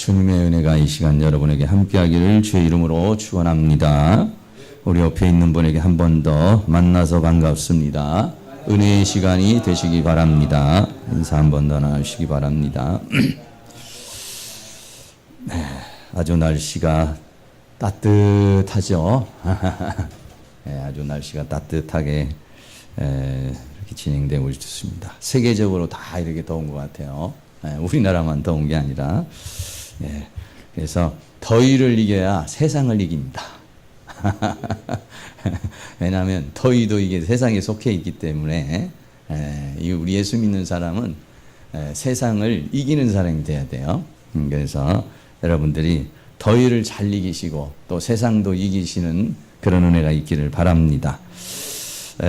주님의 은혜가 이 시간 여러분에게 함께하기를 주의 이름으로 축원합니다. 우리 옆에 있는 분에게 한 번 더 만나서 반갑습니다. 은혜의 시간이 되시기 바랍니다. 인사 한 번 더 나누시기 바랍니다. 네, 아주 날씨가 따뜻하죠. 네, 아주 날씨가 따뜻하게 이렇게 진행되고 있습니다. 세계적으로 다 이렇게 더운 것 같아요. 우리나라만 더운 게 아니라. 그래서 더위를 이겨야 세상을 이깁니다. 왜냐하면 더위도 이게 세상에 속해 있기 때문에 우리 예수 믿는 사람은 세상을 이기는 사람이 돼야 돼요. 그래서 여러분들이 더위를 잘 이기시고 또 세상도 이기시는 그런 은혜가 있기를 바랍니다.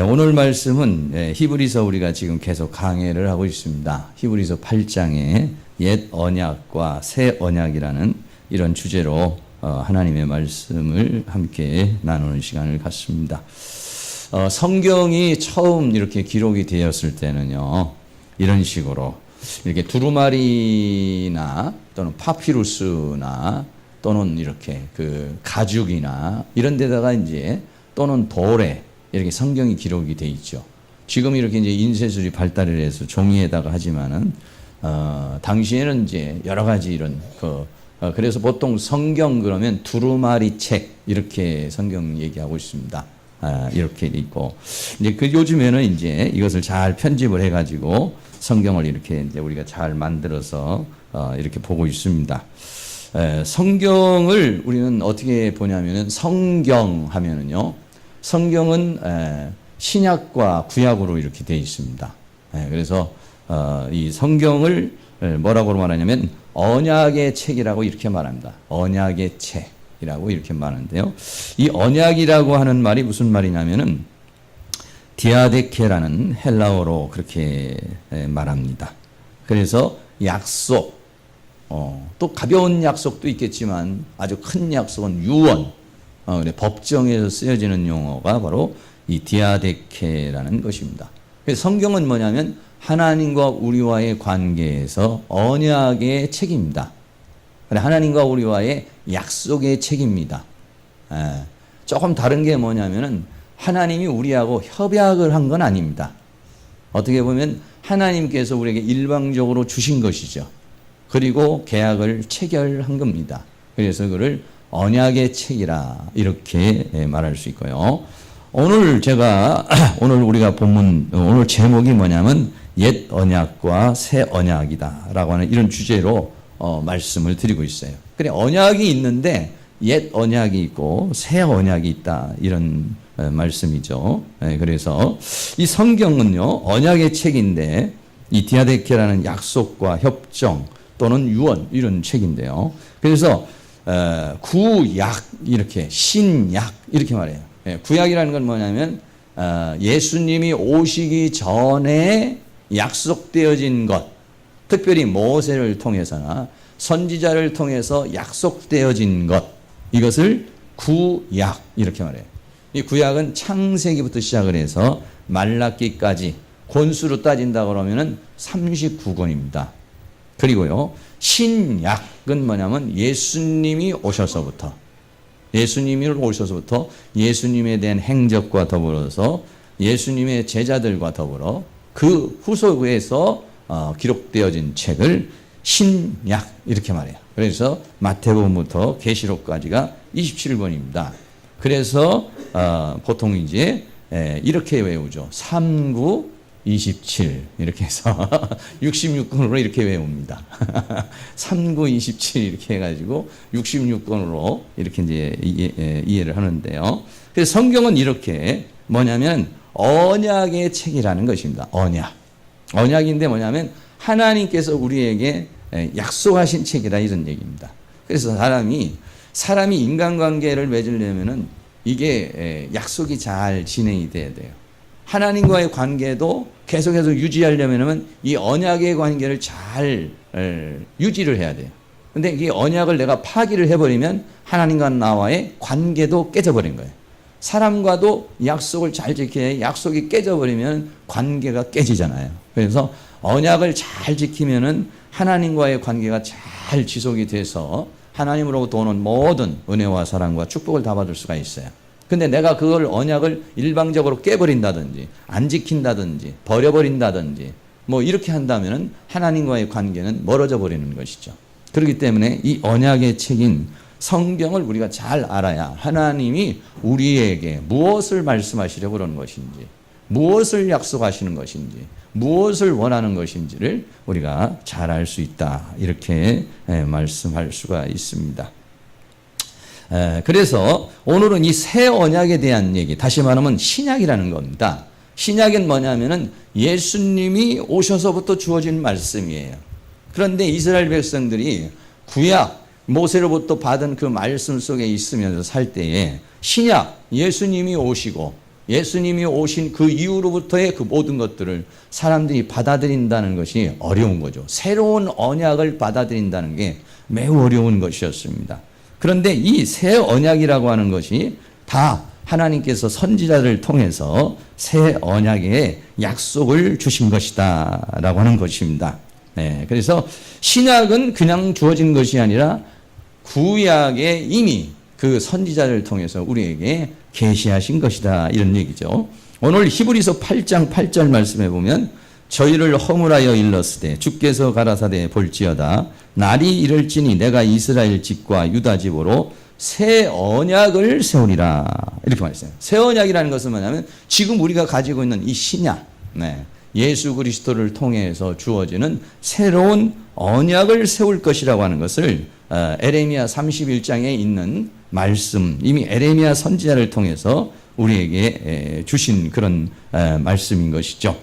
오늘 말씀은 히브리서 우리가 지금 계속 강해를 하고 있습니다. 히브리서 8장에 옛 언약과 새 언약이라는 이런 주제로 하나님의 말씀을 함께 나누는 시간을 갖습니다. 성경이 처음 이렇게 기록이 되었을 때는요, 이런 식으로 이렇게 두루마리나 또는 파피루스나 또는 이렇게 그 가죽이나 이런 데다가 이제 또는 돌에 이렇게 성경이 기록이 돼 있죠. 지금 이렇게 이제 인쇄술이 발달을 해서 종이에다가 하지만은 당시에는 이제 여러 가지 이런 그래서 보통 성경 그러면 두루마리 책 이렇게 성경 얘기하고 있습니다. 이렇게 있고 이제 요즘에는 이제 이것을 잘 편집을 해가지고 성경을 이렇게 이제 우리가 잘 만들어서 이렇게 보고 있습니다. 성경을 우리는 어떻게 보냐면은 성경 하면은요. 성경은 신약과 구약으로 이렇게 되어 있습니다. 그래서 이 성경을 뭐라고 말하냐면 언약의 책이라고 이렇게 말합니다. 언약의 책이라고 이렇게 말하는데요. 이 언약이라고 하는 말이 무슨 말이냐면은 디아데케라는 헬라어로 그렇게 말합니다. 그래서 약속, 또 가벼운 약속도 있겠지만 아주 큰 약속은 유언, 법정에서 쓰여지는 용어가 바로 이 디아데케라는 것입니다. 그래서 성경은 뭐냐면 하나님과 우리와의 관계에서 언약의 책입니다. 하나님과 우리와의 약속의 책입니다. 조금 다른 게 뭐냐면은 하나님이 우리하고 협약을 한 건 아닙니다. 어떻게 보면 하나님께서 우리에게 일방적으로 주신 것이죠. 그리고 계약을 체결한 겁니다. 그래서 그를 언약의 책이라 이렇게 말할 수 있고요. 오늘 우리가 본문 오늘 제목이 뭐냐면 옛 언약과 새 언약이다라고 하는 이런 주제로 말씀을 드리고 있어요. 그래 언약이 있는데 옛 언약이 있고 새 언약이 있다 이런 말씀이죠. 그래서 이 성경은요 언약의 책인데 이 디아데케라는 약속과 협정 또는 유언 이런 책인데요. 그래서 구약 이렇게 신약 이렇게 말해요. 구약이라는 건 뭐냐면 예수님이 오시기 전에 약속되어진 것, 특별히 모세를 통해서나 선지자를 통해서 약속되어진 것, 이것을 구약 이렇게 말해요. 이 구약은 창세기부터 시작을 해서 말라기까지 권수로 따진다 그러면은 39권입니다. 그리고요 신약은 뭐냐면 예수님이 오셔서부터 예수님에 대한 행적과 더불어서 예수님의 제자들과 더불어 그 후속에서 기록되어진 책을 신약 이렇게 말해요. 그래서 마태복음부터 계시록까지가 27권입니다. 그래서 보통 이제 이렇게 외우죠. 39 27 이렇게 해서 66권으로 이렇게 외웁니다. 3927 이렇게 해가지고 66권으로 이렇게 이제 이해를 하는데요. 그래서 성경은 이렇게 뭐냐면 언약의 책이라는 것입니다. 언약인데 뭐냐면 하나님께서 우리에게 약속하신 책이라 이런 얘기입니다. 그래서 사람이 인간관계를 맺으려면은 이게 약속이 잘 진행이 돼야 돼요. 하나님과의 관계도 계속해서 유지하려면 이 언약의 관계를 잘 유지를 해야 돼요. 근데 이 언약을 내가 파기를 해버리면 하나님과 나와의 관계도 깨져버린 거예요. 사람과도 약속을 잘 지켜야 약속이 깨져버리면 관계가 깨지잖아요. 그래서 언약을 잘 지키면은 하나님과의 관계가 잘 잘 지속이 돼서 하나님으로부터 오는 모든 은혜와 사랑과 축복을 다 받을 수가 있어요. 근데 내가 그걸 언약을 일방적으로 깨버린다든지 안 지킨다든지 버려버린다든지 뭐 이렇게 한다면은 하나님과의 관계는 멀어져 버리는 것이죠. 그렇기 때문에 이 언약의 책인 성경을 우리가 잘 알아야 하나님이 우리에게 무엇을 말씀하시려고 그러는 것인지, 무엇을 약속하시는 것인지, 무엇을 원하는 것인지를 우리가 잘 알 수 있다. 이렇게 말씀할 수가 있습니다. 그래서 오늘은 이 새 언약에 대한 얘기, 다시 말하면 신약이라는 겁니다. 신약은 뭐냐면은 예수님이 오셔서부터 주어진 말씀이에요. 그런데 이스라엘 백성들이 구약 모세로부터 받은 그 말씀 속에 있으면서 살 때에 신약 예수님이 오시고 예수님이 오신 그 이후로부터의 그 모든 것들을 사람들이 받아들인다는 것이 어려운 거죠. 새로운 언약을 받아들인다는 게 매우 어려운 것이었습니다. 그런데 이 새 언약이라고 하는 것이 다 하나님께서 선지자를 통해서 새 언약의 약속을 주신 것이다 라고 하는 것입니다. 네, 그래서 신약은 그냥 주어진 것이 아니라 구약에 이미 그 선지자를 통해서 우리에게 계시하신 것이다 이런 얘기죠. 오늘 히브리서 8장 8절 말씀에 보면 저희를 허물하여 일렀으되 주께서 가라사대 볼지어다 날이 이를지니 내가 이스라엘 집과 유다 집으로 새 언약을 세우리라 이렇게 말했어요. 새 언약이라는 것은 뭐냐면 지금 우리가 가지고 있는 이 신약, 예수 그리스도를 통해서 주어지는 새로운 언약을 세울 것이라고 하는 것을 에레미야 31장에 있는 말씀, 이미 에레미야 선지자를 통해서 우리에게 주신 그런 말씀인 것이죠.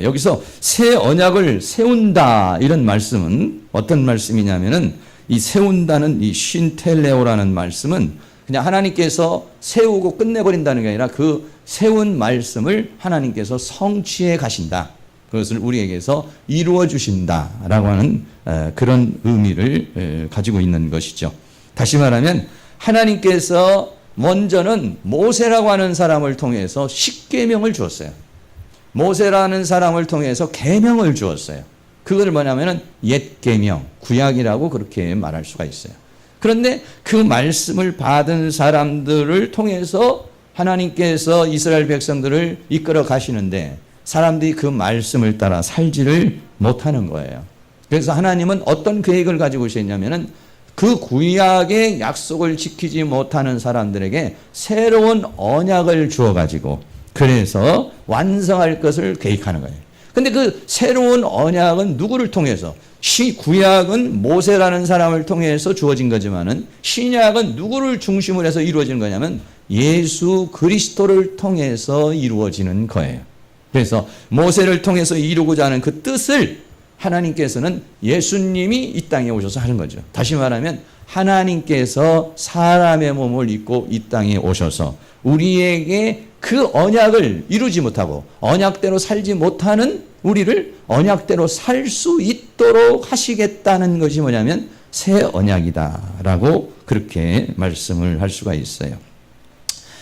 여기서 새 언약을 세운다 이런 말씀은 어떤 말씀이냐면은 이 세운다는 이 쉰텔레오라는 말씀은 그냥 하나님께서 세우고 끝내버린다는 게 아니라 그 세운 말씀을 하나님께서 성취해 가신다. 그것을 우리에게서 이루어 주신다라고 하는 그런 의미를 가지고 있는 것이죠. 다시 말하면 하나님께서 먼저는 모세라고 하는 사람을 통해서 십계명을 주었어요. 모세라는 사람을 통해서 계명을 주었어요. 그걸 뭐냐면은 옛 계명, 구약이라고 그렇게 말할 수가 있어요. 그런데 그 말씀을 받은 사람들을 통해서 하나님께서 이스라엘 백성들을 이끌어 가시는데 사람들이 그 말씀을 따라 살지를 못하는 거예요. 그래서 하나님은 어떤 계획을 가지고 계셨냐면은 그 구약의 약속을 지키지 못하는 사람들에게 새로운 언약을 주어가지고 그래서 완성할 것을 계획하는 거예요. 근데 그 새로운 언약은 누구를 통해서? 구약은 모세라는 사람을 통해서 주어진 거지만은 신약은 누구를 중심으로 해서 이루어지는 거냐면 예수 그리스도를 통해서 이루어지는 거예요. 그래서 모세를 통해서 이루고자 하는 그 뜻을 하나님께서는 예수님이 이 땅에 오셔서 하는 거죠. 다시 말하면 하나님께서 사람의 몸을 입고 이 땅에 오셔서 우리에게 그 언약을 이루지 못하고 언약대로 살지 못하는 우리를 언약대로 살 수 있도록 하시겠다는 것이 뭐냐면 새 언약이다라고 그렇게 말씀을 할 수가 있어요.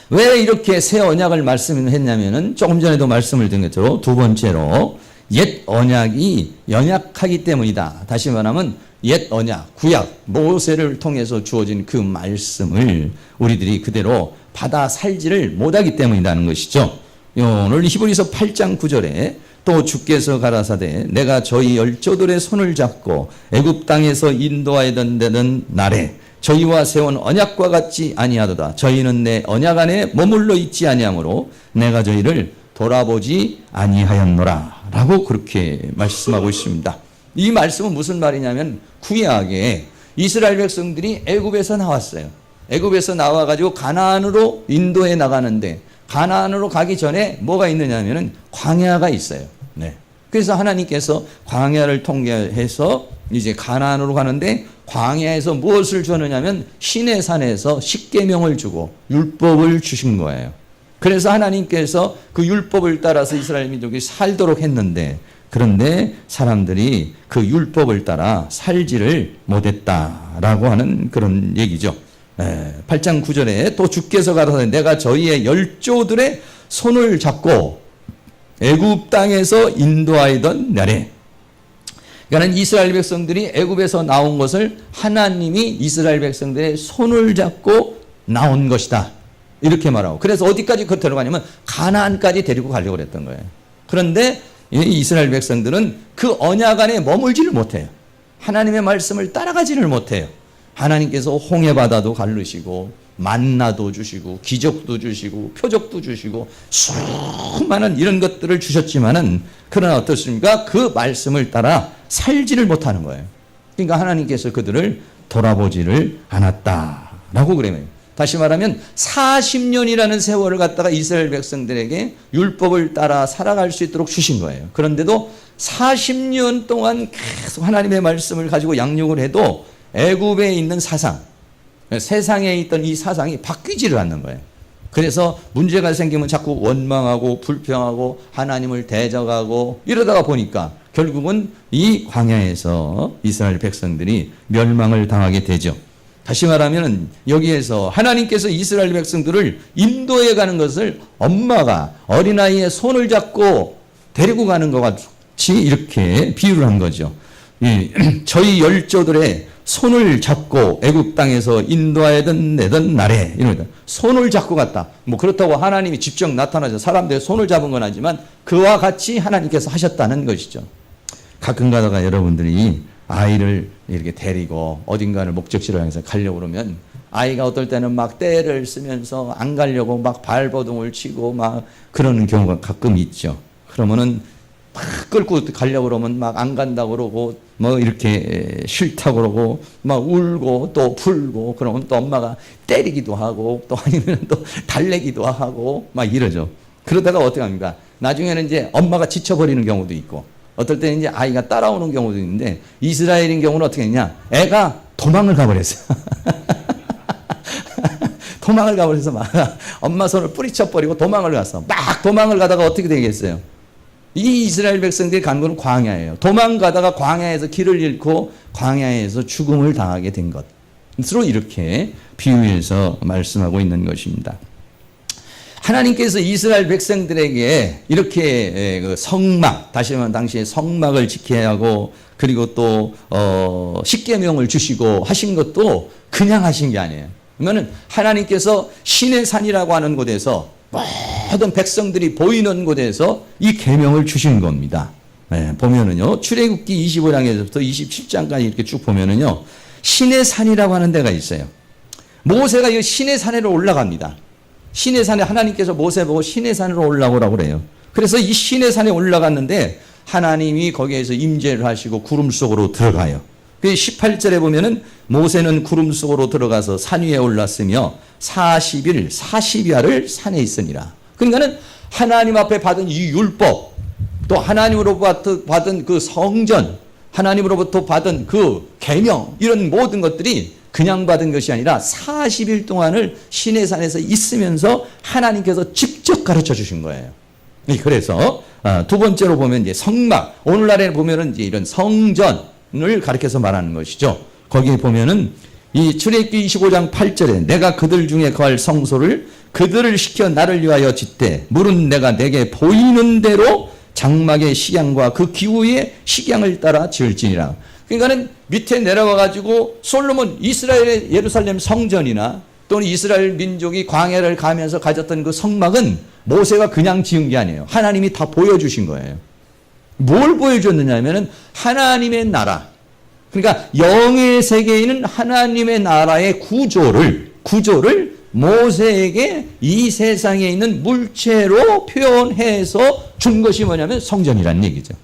왜 이렇게 새 언약을 말씀했냐면은 조금 전에도 말씀을 드린 것처럼 두 번째로 옛 언약이 연약하기 때문이다. 다시 말하면 옛 언약, 구약, 모세를 통해서 주어진 그 말씀을 우리들이 그대로 받아 살지를 못하기 때문이라는 것이죠. 오늘 히브리서 8장 9절에 또 주께서 가라사대 내가 저희 열조들의 손을 잡고 애굽 땅에서 인도하였던 데는 날에 저희와 세운 언약과 같지 아니하도다. 저희는 내 언약 안에 머물러 있지 아니하므로 내가 저희를 돌아보지 아니하였노라 라고 그렇게 말씀하고 있습니다. 이 말씀은 무슨 말이냐면 구약에 이스라엘 백성들이 애굽에서 나왔어요. 애굽에서 나와가지고 가나안으로 인도해 나가는데 가나안으로 가기 전에 뭐가 있느냐면은 광야가 있어요. 네. 그래서 하나님께서 광야를 통해서 이제 가나안으로 가는데 광야에서 무엇을 주었느냐면 시내산에서 십계명을 주고 율법을 주신 거예요. 그래서 하나님께서 그 율법을 따라서 이스라엘 민족이 살도록 했는데 그런데 사람들이 그 율법을 따라 살지를 못했다라고 하는 그런 얘기죠. 8장 9절에 또 주께서 가라사대 내가 저희의 열조들의 손을 잡고 애굽 땅에서 인도하였던 날에 그러니까 이스라엘 백성들이 애굽에서 나온 것을 하나님이 이스라엘 백성들의 손을 잡고 나온 것이다. 이렇게 말하고, 그래서 어디까지 데려가냐면 가나안까지 데리고 가려고 그랬던 거예요. 그런데 이스라엘 백성들은 그 언약 안에 머물지를 못해요. 하나님의 말씀을 따라가지를 못해요. 하나님께서 홍해바다도 가르시고 만나도 주시고 기적도 주시고 표적도 주시고 수많은 이런 것들을 주셨지만은, 그러나 어떻습니까? 그 말씀을 따라 살지를 못하는 거예요. 그러니까 하나님께서 그들을 돌아보지를 않았다라고 그래요. 다시 말하면 40년이라는 세월을 갖다가 이스라엘 백성들에게 율법을 따라 살아갈 수 있도록 주신 거예요. 그런데도 40년 동안 계속 하나님의 말씀을 가지고 양육을 해도 애굽에 있는 사상, 세상에 있던 이 사상이 바뀌지를 않는 거예요. 그래서 문제가 생기면 자꾸 원망하고 불평하고 하나님을 대적하고 이러다가 보니까 결국은 이 광야에서 이스라엘 백성들이 멸망을 당하게 되죠. 다시 말하면 여기에서 하나님께서 이스라엘 백성들을 인도해 가는 것을 엄마가 어린아이의 손을 잡고 데리고 가는 것 같이 이렇게 비유를 한 거죠. 저희 열조들의 손을 잡고 애굽 땅에서 인도하여던 내던 날에, 이럽니다. 손을 잡고 갔다. 뭐 그렇다고 하나님이 직접 나타나서 사람들의 손을 잡은 건 아니지만 그와 같이 하나님께서 하셨다는 것이죠. 가끔 가다가 여러분들이 아이를 이렇게 데리고 어딘가를 목적지로 향해서 가려고 그러면 아이가 어떨 때는 막 떼를 쓰면서 안 가려고 막 발버둥을 치고 막 그러는 경우가 가끔 있죠. 그러면은 막 끌고 가려고 그러면 막 안 간다고 그러고 뭐 이렇게 싫다고 그러고 막 울고 또 풀고, 그러면 또 엄마가 때리기도 하고 또 아니면 또 달래기도 하고 막 이러죠. 그러다가 어떻게 합니까? 나중에는 이제 엄마가 지쳐버리는 경우도 있고, 어떨 때는 이제 아이가 따라오는 경우도 있는데, 이스라엘인 경우는 어떻게 했냐? 애가 도망을 가버렸어요. 도망을 가버려서 막 엄마 손을 뿌리쳐버리고 도망을 갔어. 막 도망을 가다가 어떻게 되겠어요? 이 이스라엘 백성들이 간 건 광야예요. 도망가다가 광야에서 길을 잃고 광야에서 죽음을 당하게 된 것으로 이렇게 비유해서 말씀하고 있는 것입니다. 하나님께서 이스라엘 백성들에게 이렇게 그 성막, 다시 말하면 당시에 성막을 지켜야 하고, 그리고 또 십계명을 주시고 하신 것도 그냥 하신 게 아니에요. 그러면 하나님께서 신의 산이라고 하는 곳에서 모든 백성들이 보이는 곳에서 이 계명을 주신 겁니다. 네, 보면은요, 출애굽기 25장에서부터 27장까지 이렇게 쭉 보면은요, 신의 산이라고 하는 데가 있어요. 모세가 이 신의 산으로 올라갑니다. 신의 산에 하나님께서 모세 보고 신의 산으로 올라오라고 그래요. 그래서 이 신의 산에 올라갔는데 하나님이 거기에서 임재를 하시고 구름 속으로 들어가요. 그 18절에 보면은 모세는 구름 속으로 들어가서 산 위에 올랐으며 40일 40야를 산에 있으니라. 그러니까는 하나님 앞에 받은 이 율법, 또 하나님으로부터 받은 그 성전, 하나님으로부터 받은 그 계명, 이런 모든 것들이 그냥 받은 것이 아니라 40일 동안을 신의 산에서 있으면서 하나님께서 직접 가르쳐 주신 거예요. 그래서 두 번째로 보면 이제 성막, 오늘날에 보면은 이제 이런 성전을 가르쳐서 말하는 것이죠. 거기에 보면은 이 출애굽기 25장 8절에 내가 그들 중에 거할 성소를 그들을 시켜 나를 위하여 짓되 물은 내가 내게 보이는 대로 장막의 식양과 그 기후의 식양을 따라 지을지니라. 그러니까는 밑에 내려와 가지고 솔로몬 이스라엘의 예루살렘 성전이나 또는 이스라엘 민족이 광야를 가면서 가졌던 그 성막은 모세가 그냥 지은 게 아니에요. 하나님이 다 보여주신 거예요. 뭘 보여줬느냐 하면은 하나님의 나라, 그러니까 영의 세계에 있는 하나님의 나라의 구조를 모세에게 이 세상에 있는 물체로 표현해서 준 것이 뭐냐면 성전이라는 얘기죠.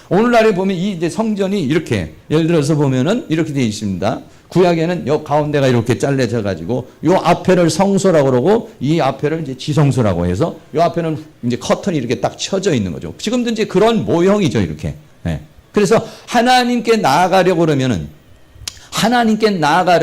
오늘날에 보면 이 이제 성전이 이렇게, 예를 들어서 보면은 이렇게 되어 있습니다. 구약에는 요 가운데가 이렇게 잘려져 가지고 요 앞에를 성소라고 그러고 이 앞에를 이제 지성소라고 해서 요 앞에는 이제 커튼이 이렇게 딱 쳐져 있는 거죠. 지금도 이제 그런 모형이죠, 이렇게. 네. 그래서 하나님께 나아가려고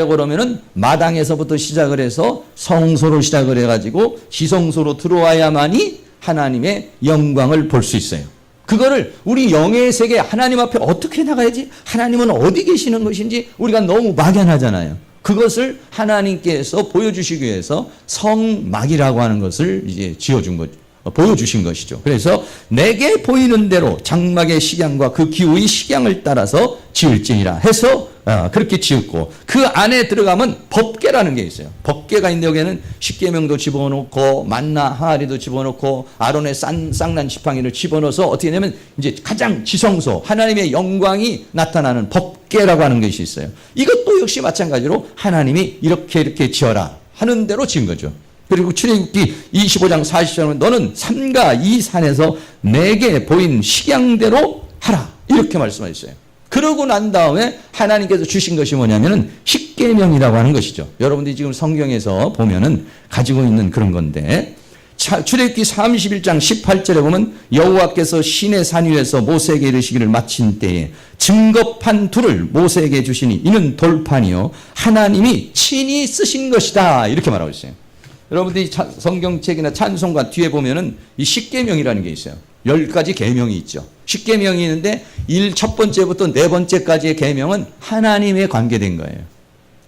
그러면은 마당에서부터 시작을 해서 성소로 시작을 해가지고 지성소로 들어와야만이 하나님의 영광을 볼 수 있어요. 그거를 우리 영의 세계 하나님 앞에 어떻게 나가야지, 하나님은 어디 계시는 것인지 우리가 너무 막연하잖아요. 그것을 하나님께서 보여주시기 위해서 성막이라고 하는 것을 이제 지어준 거죠. 보여주신 것이죠. 그래서 내게 보이는 대로 장막의 식양과 그 기후의 식양을 따라서 지을지니라 해서 그렇게 지었고, 그 안에 들어가면 법궤라는 게 있어요. 법궤가 있는데 여기에는 십계명도 집어넣고 만나 항아리도 집어넣고 아론의 쌍난 지팡이를 집어넣어서 어떻게 되냐면 이제 가장 지성소 하나님의 영광이 나타나는 법궤라고 하는 것이 있어요. 이것도 역시 마찬가지로 하나님이 이렇게 지어라 하는 대로 지은 거죠. 그리고 출애굽기 25장 40절은 너는 삼가 이 산에서 내게 보인 식양대로 하라 이렇게 말씀하셨어요. 그러고 난 다음에 하나님께서 주신 것이 뭐냐면은 십계명이라고 하는 것이죠. 여러분들이 지금 성경에서 보면은 가지고 있는 그런 건데, 출애굽기 31장 18절에 보면 여호와께서 시내 산 위에서 모세에게 이르시기를 마친 때에 증거판 둘을 모세에게 주시니 이는 돌판이요 하나님이 친히 쓰신 것이다 이렇게 말하고 있어요. 여러분들이 성경책이나 찬송가 뒤에 보면은 이 십계명이라는 게 있어요. 10가지 계명이 있죠. 십계명이 있는데 첫 번째부터 네 번째까지의 계명은 하나님에 관계된 거예요.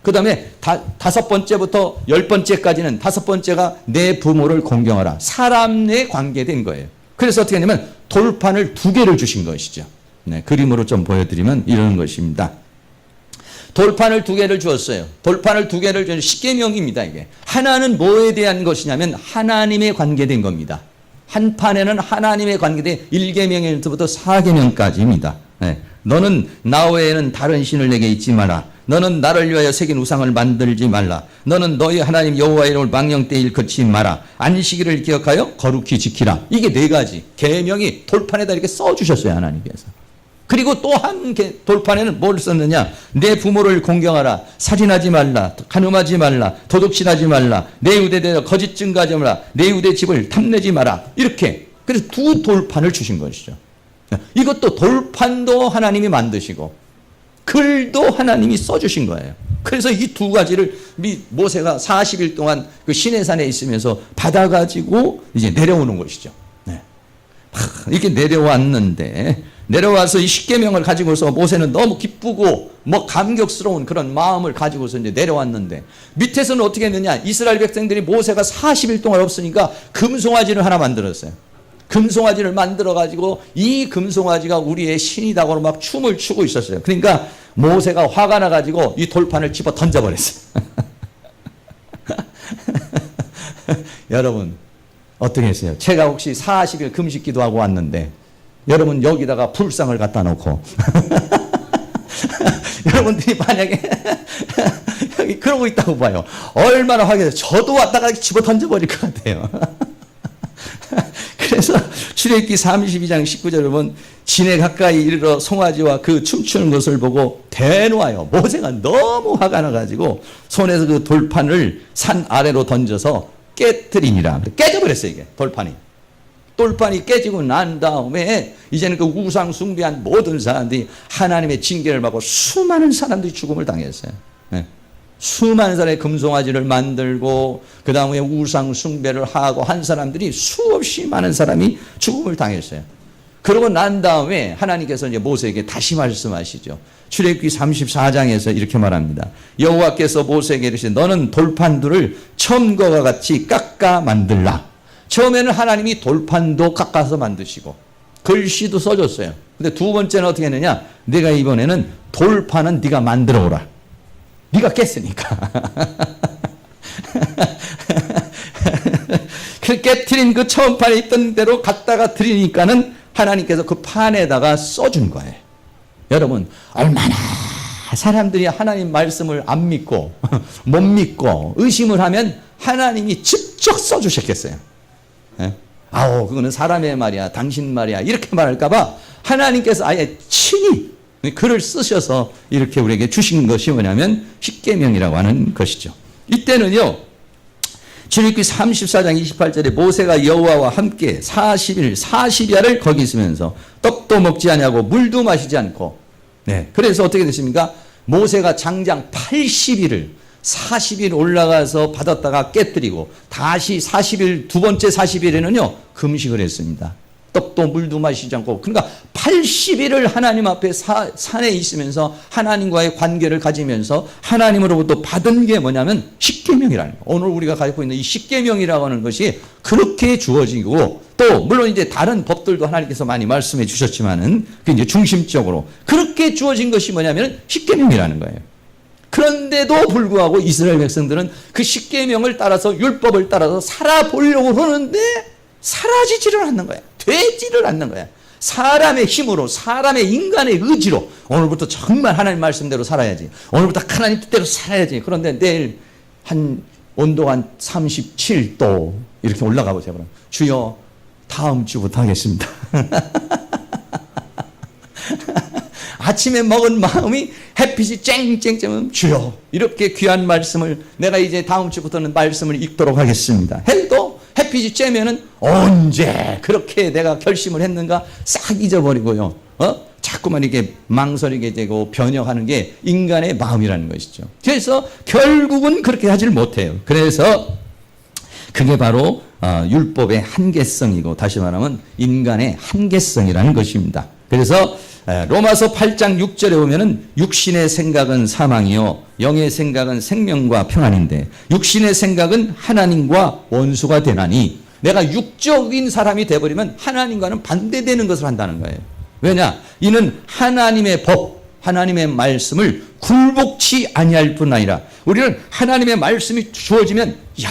그 다음에 다섯 번째부터 10번째까지는 다섯 번째가 내 부모를 공경하라. 사람에 관계된 거예요. 그래서 어떻게 하냐면 돌판을 2개를 주신 것이죠. 네, 그림으로 좀 보여드리면 이런 것입니다. 돌판을 2개를 주었어요. 돌판을 2개를 주는 십계명입니다. 이게 하나는 뭐에 대한 것이냐면 하나님에 관계된 겁니다. 한 판에는 하나님에 관계된 1계명부터 4계명까지입니다. 네. 너는 나 외에는 다른 신을 내게 잊지 마라. 너는 나를 위하여 새긴 우상을 만들지 말라. 너는 너희 하나님 여호와의 이름을 망령 때 일컫지 마라. 안식일을 기억하여 거룩히 지키라. 이게 4가지 계명이 돌판에다 이렇게 써주셨어요, 하나님께서. 그리고 또 한 돌판에는 뭘 썼느냐? 내 부모를 공경하라. 살인하지 말라. 간음하지 말라. 도둑질하지 말라. 내 우대에 대해 거짓 증거하지 말라. 내 우대 집을 탐내지 마라. 이렇게. 그래서 2 돌판을 주신 것이죠. 이것도 돌판도 하나님이 만드시고 글도 하나님이 써주신 거예요. 그래서 이 2가지를 모세가 40일 동안 그 시내산에 있으면서 받아가지고 이제 내려오는 것이죠. 네. 이렇게 내려왔는데, 내려와서 이 십계명을 가지고서 모세는 너무 기쁘고 감격스러운 그런 마음을 가지고서 이제 내려왔는데, 밑에서는 어떻게 했느냐? 이스라엘 백성들이 모세가 40일 동안 없으니까 금송아지를 하나 만들었어요. 금송아지를 만들어가지고 이 금송아지가 우리의 신이다고 막 춤을 추고 있었어요. 그러니까 모세가 화가 나가지고 이 돌판을 집어 던져버렸어요. 여러분 어떻게 했어요? 제가 혹시 40일 금식 기도하고 왔는데 여러분 여기다가 불상을 갖다 놓고 여러분들이 만약에 여기 그러고 있다고 봐요. 얼마나 화가 나요. 저도 왔다가 집어 던져버릴 것 같아요. 그래서 출애굽기 32장 19절에 보면 진에 가까이 이르러 송아지와 그 춤추는 것을 보고 대노하여 모세가 너무 화가 나가지고 손에서 그 돌판을 산 아래로 던져서 깨뜨리니라. 깨져버렸어요. 이게 돌판이 깨지고 난 다음에 이제는 그 우상 숭배한 모든 사람들이 하나님의 징계를 받고 수많은 사람들이 죽음을 당했어요. 네. 수많은 사람의 금송아지를 만들고 그 다음에 우상 숭배를 하고 한 사람들이 수없이 많은 사람이 죽음을 당했어요. 그러고 난 다음에 하나님께서 이제 모세에게 다시 말씀하시죠. 출애굽기 34장에서 이렇게 말합니다. 여호와께서 모세에게 이르시되 너는 돌판들을 처음과 같이 깎아 만들라. 처음에는 하나님이 돌판도 깎아서 만드시고 글씨도 써줬어요. 근데 2번째는 어떻게 했느냐? 내가 이번에는 돌판은 네가 만들어 오라. 네가 깼으니까. 그 깨트린 그 처음 판에 있던 대로 갖다가 드리니까는 하나님께서 그 판에다가 써준 거예요. 여러분 얼마나 사람들이 하나님 말씀을 안 믿고 못 믿고 의심을 하면 하나님이 직접 써주셨겠어요. 네? 아우 그거는 사람의 말이야 당신 말이야 이렇게 말할까봐 하나님께서 아예 친히 글을 쓰셔서 이렇게 우리에게 주신 것이 뭐냐면 십계명이라고 하는 것이죠. 이때는요 출애굽기 34장 28절에 모세가 여호와와 함께 40일 40야를 거기 있으면서 떡도 먹지 않냐고 물도 마시지 않고, 네 그래서 어떻게 됐습니까? 모세가 장장 80일을 40일 올라가서 받았다가 깨뜨리고 다시 40일 2번째 40일에는요 금식을 했습니다. 떡도 물도 마시지 않고, 그러니까 80일을 하나님 앞에 산에 있으면서 하나님과의 관계를 가지면서 하나님으로부터 받은 게 뭐냐면 십계명이라는 거예요. 오늘 우리가 가지고 있는 이 십계명이라고 하는 것이 그렇게 주어지고, 또 물론 이제 다른 법들도 하나님께서 많이 말씀해 주셨지만은 그 이제 중심적으로 그렇게 주어진 것이 뭐냐면 십계명이라는 거예요. 그런데도 불구하고 이스라엘 백성들은 그 십계명을 따라서, 율법을 따라서 살아보려고 하는데 사라지지를 않는 거야. 되지를 않는 거야. 사람의 힘으로, 사람의 인간의 의지로 오늘부터 정말 하나님 말씀대로 살아야지, 오늘부터 하나님 뜻대로 살아야지. 그런데 내일 한 온도가 한 37도 이렇게 올라가 보세요. 그럼 주여 다음 주부터 하겠습니다. 아침에 먹은 마음이 햇빛이 쨍쨍쨍, 주여 이렇게 귀한 말씀을 내가 이제 다음 주부터는 말씀을 읽도록 하겠습니다 해도 햇빛이 쬐면은 언제 그렇게 내가 결심을 했는가 싹 잊어버리고요. 자꾸만 이렇게 망설이게 되고 변형하는 게 인간의 마음이라는 것이죠. 그래서 결국은 그렇게 하질 못해요. 그래서 그게 바로 율법의 한계성이고, 다시 말하면 인간의 한계성이라는 것입니다. 그래서 로마서 8장 6절에 보면은 육신의 생각은 사망이요 영의 생각은 생명과 평안인데 육신의 생각은 하나님과 원수가 되나니, 내가 육적인 사람이 되어버리면 하나님과는 반대되는 것을 한다는 거예요. 왜냐? 이는 하나님의 법, 하나님의 말씀을 굴복치 아니할 뿐 아니라, 우리는 하나님의 말씀이 주어지면 야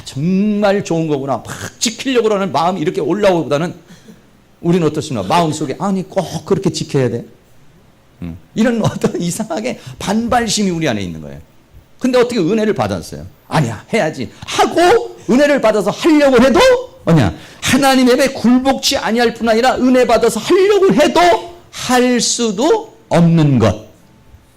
정말 좋은 거구나 막 지키려고 하는 마음이 이렇게 올라오기보다는 우리는 어떻습니까? 마음속에 아니 꼭 그렇게 지켜야 돼? 이런 어떤 이상하게 반발심이 우리 안에 있는 거예요. 근데 어떻게 은혜를 받았어요? 아니야 해야지 하고 은혜를 받아서 하려고 해도 뭐냐, 하나님의 법에 굴복치 아니할 뿐 아니라 은혜 받아서 하려고 해도 할 수도 없는 것.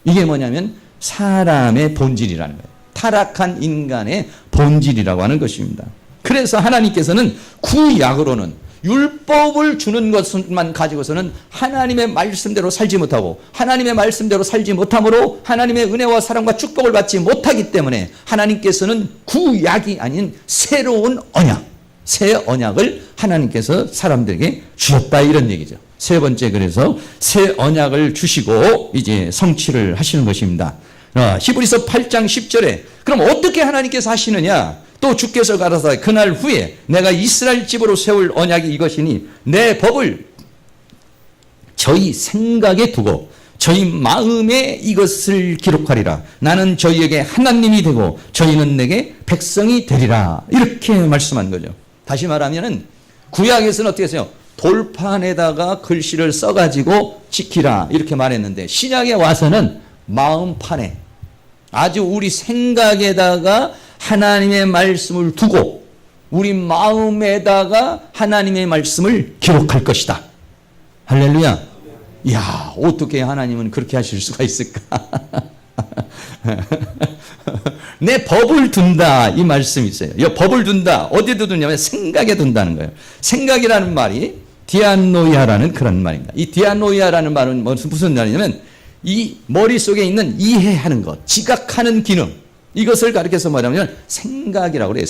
이게 뭐냐면 사람의 본질이라는 거예요. 타락한 인간의 본질이라고 하는 것입니다. 그래서 하나님께서는 구약으로는 율법을 주는 것만 가지고서는 하나님의 말씀대로 살지 못하고, 하나님의 말씀대로 살지 못함으로 하나님의 은혜와 사랑과 축복을 받지 못하기 때문에 하나님께서는 구약이 아닌 새로운 언약, 새 언약을 하나님께서 사람들에게 주셨다, 이런 얘기죠. 세 번째, 그래서 새 언약을 주시고 이제 성취를 하시는 것입니다. 히브리서 8장 10절에 그럼 어떻게 하나님께서 하시느냐? 또 주께서 가라사대 그날 후에 내가 이스라엘 집으로 세울 언약이 이것이니 내 법을 저희 생각에 두고 저희 마음에 이것을 기록하리라. 나는 저희에게 하나님이 되고 저희는 내게 백성이 되리라. 이렇게 말씀한 거죠. 다시 말하면은 구약에서는 어떻게 했어요? 돌판에다가 글씨를 써가지고 지키라 이렇게 말했는데, 신약에 와서는 마음판에 아주 우리 생각에다가 하나님의 말씀을 두고 우리 마음에다가 하나님의 말씀을 기록할 것이다. 할렐루야. 이야, 어떻게 하나님은 그렇게 하실 수가 있을까? 내 법을 둔다, 이 말씀이 있어요. 이 법을 둔다, 어디에 두냐면 생각에 둔다는 거예요. 생각이라는 말이 디아노이아라는 그런 말입니다. 이 디아노이아라는 말은 무슨 말이냐면 이 머릿속에 있는 이해하는 것, 지각하는 기능, 이것을 가리켜서 말하면 생각이라고 그래요.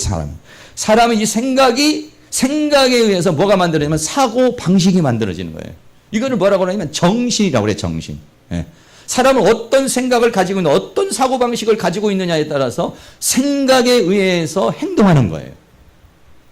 사람은 이 생각에 의해서 뭐가 만들어지면 사고 방식이 만들어지는 거예요. 이거를 뭐라고 하냐면 정신이라고 그래요. 정신. 예. 사람은 어떤 생각을 가지고 있는, 어떤 사고 방식을 가지고 있느냐에 따라서 생각에 의해서 행동하는 거예요.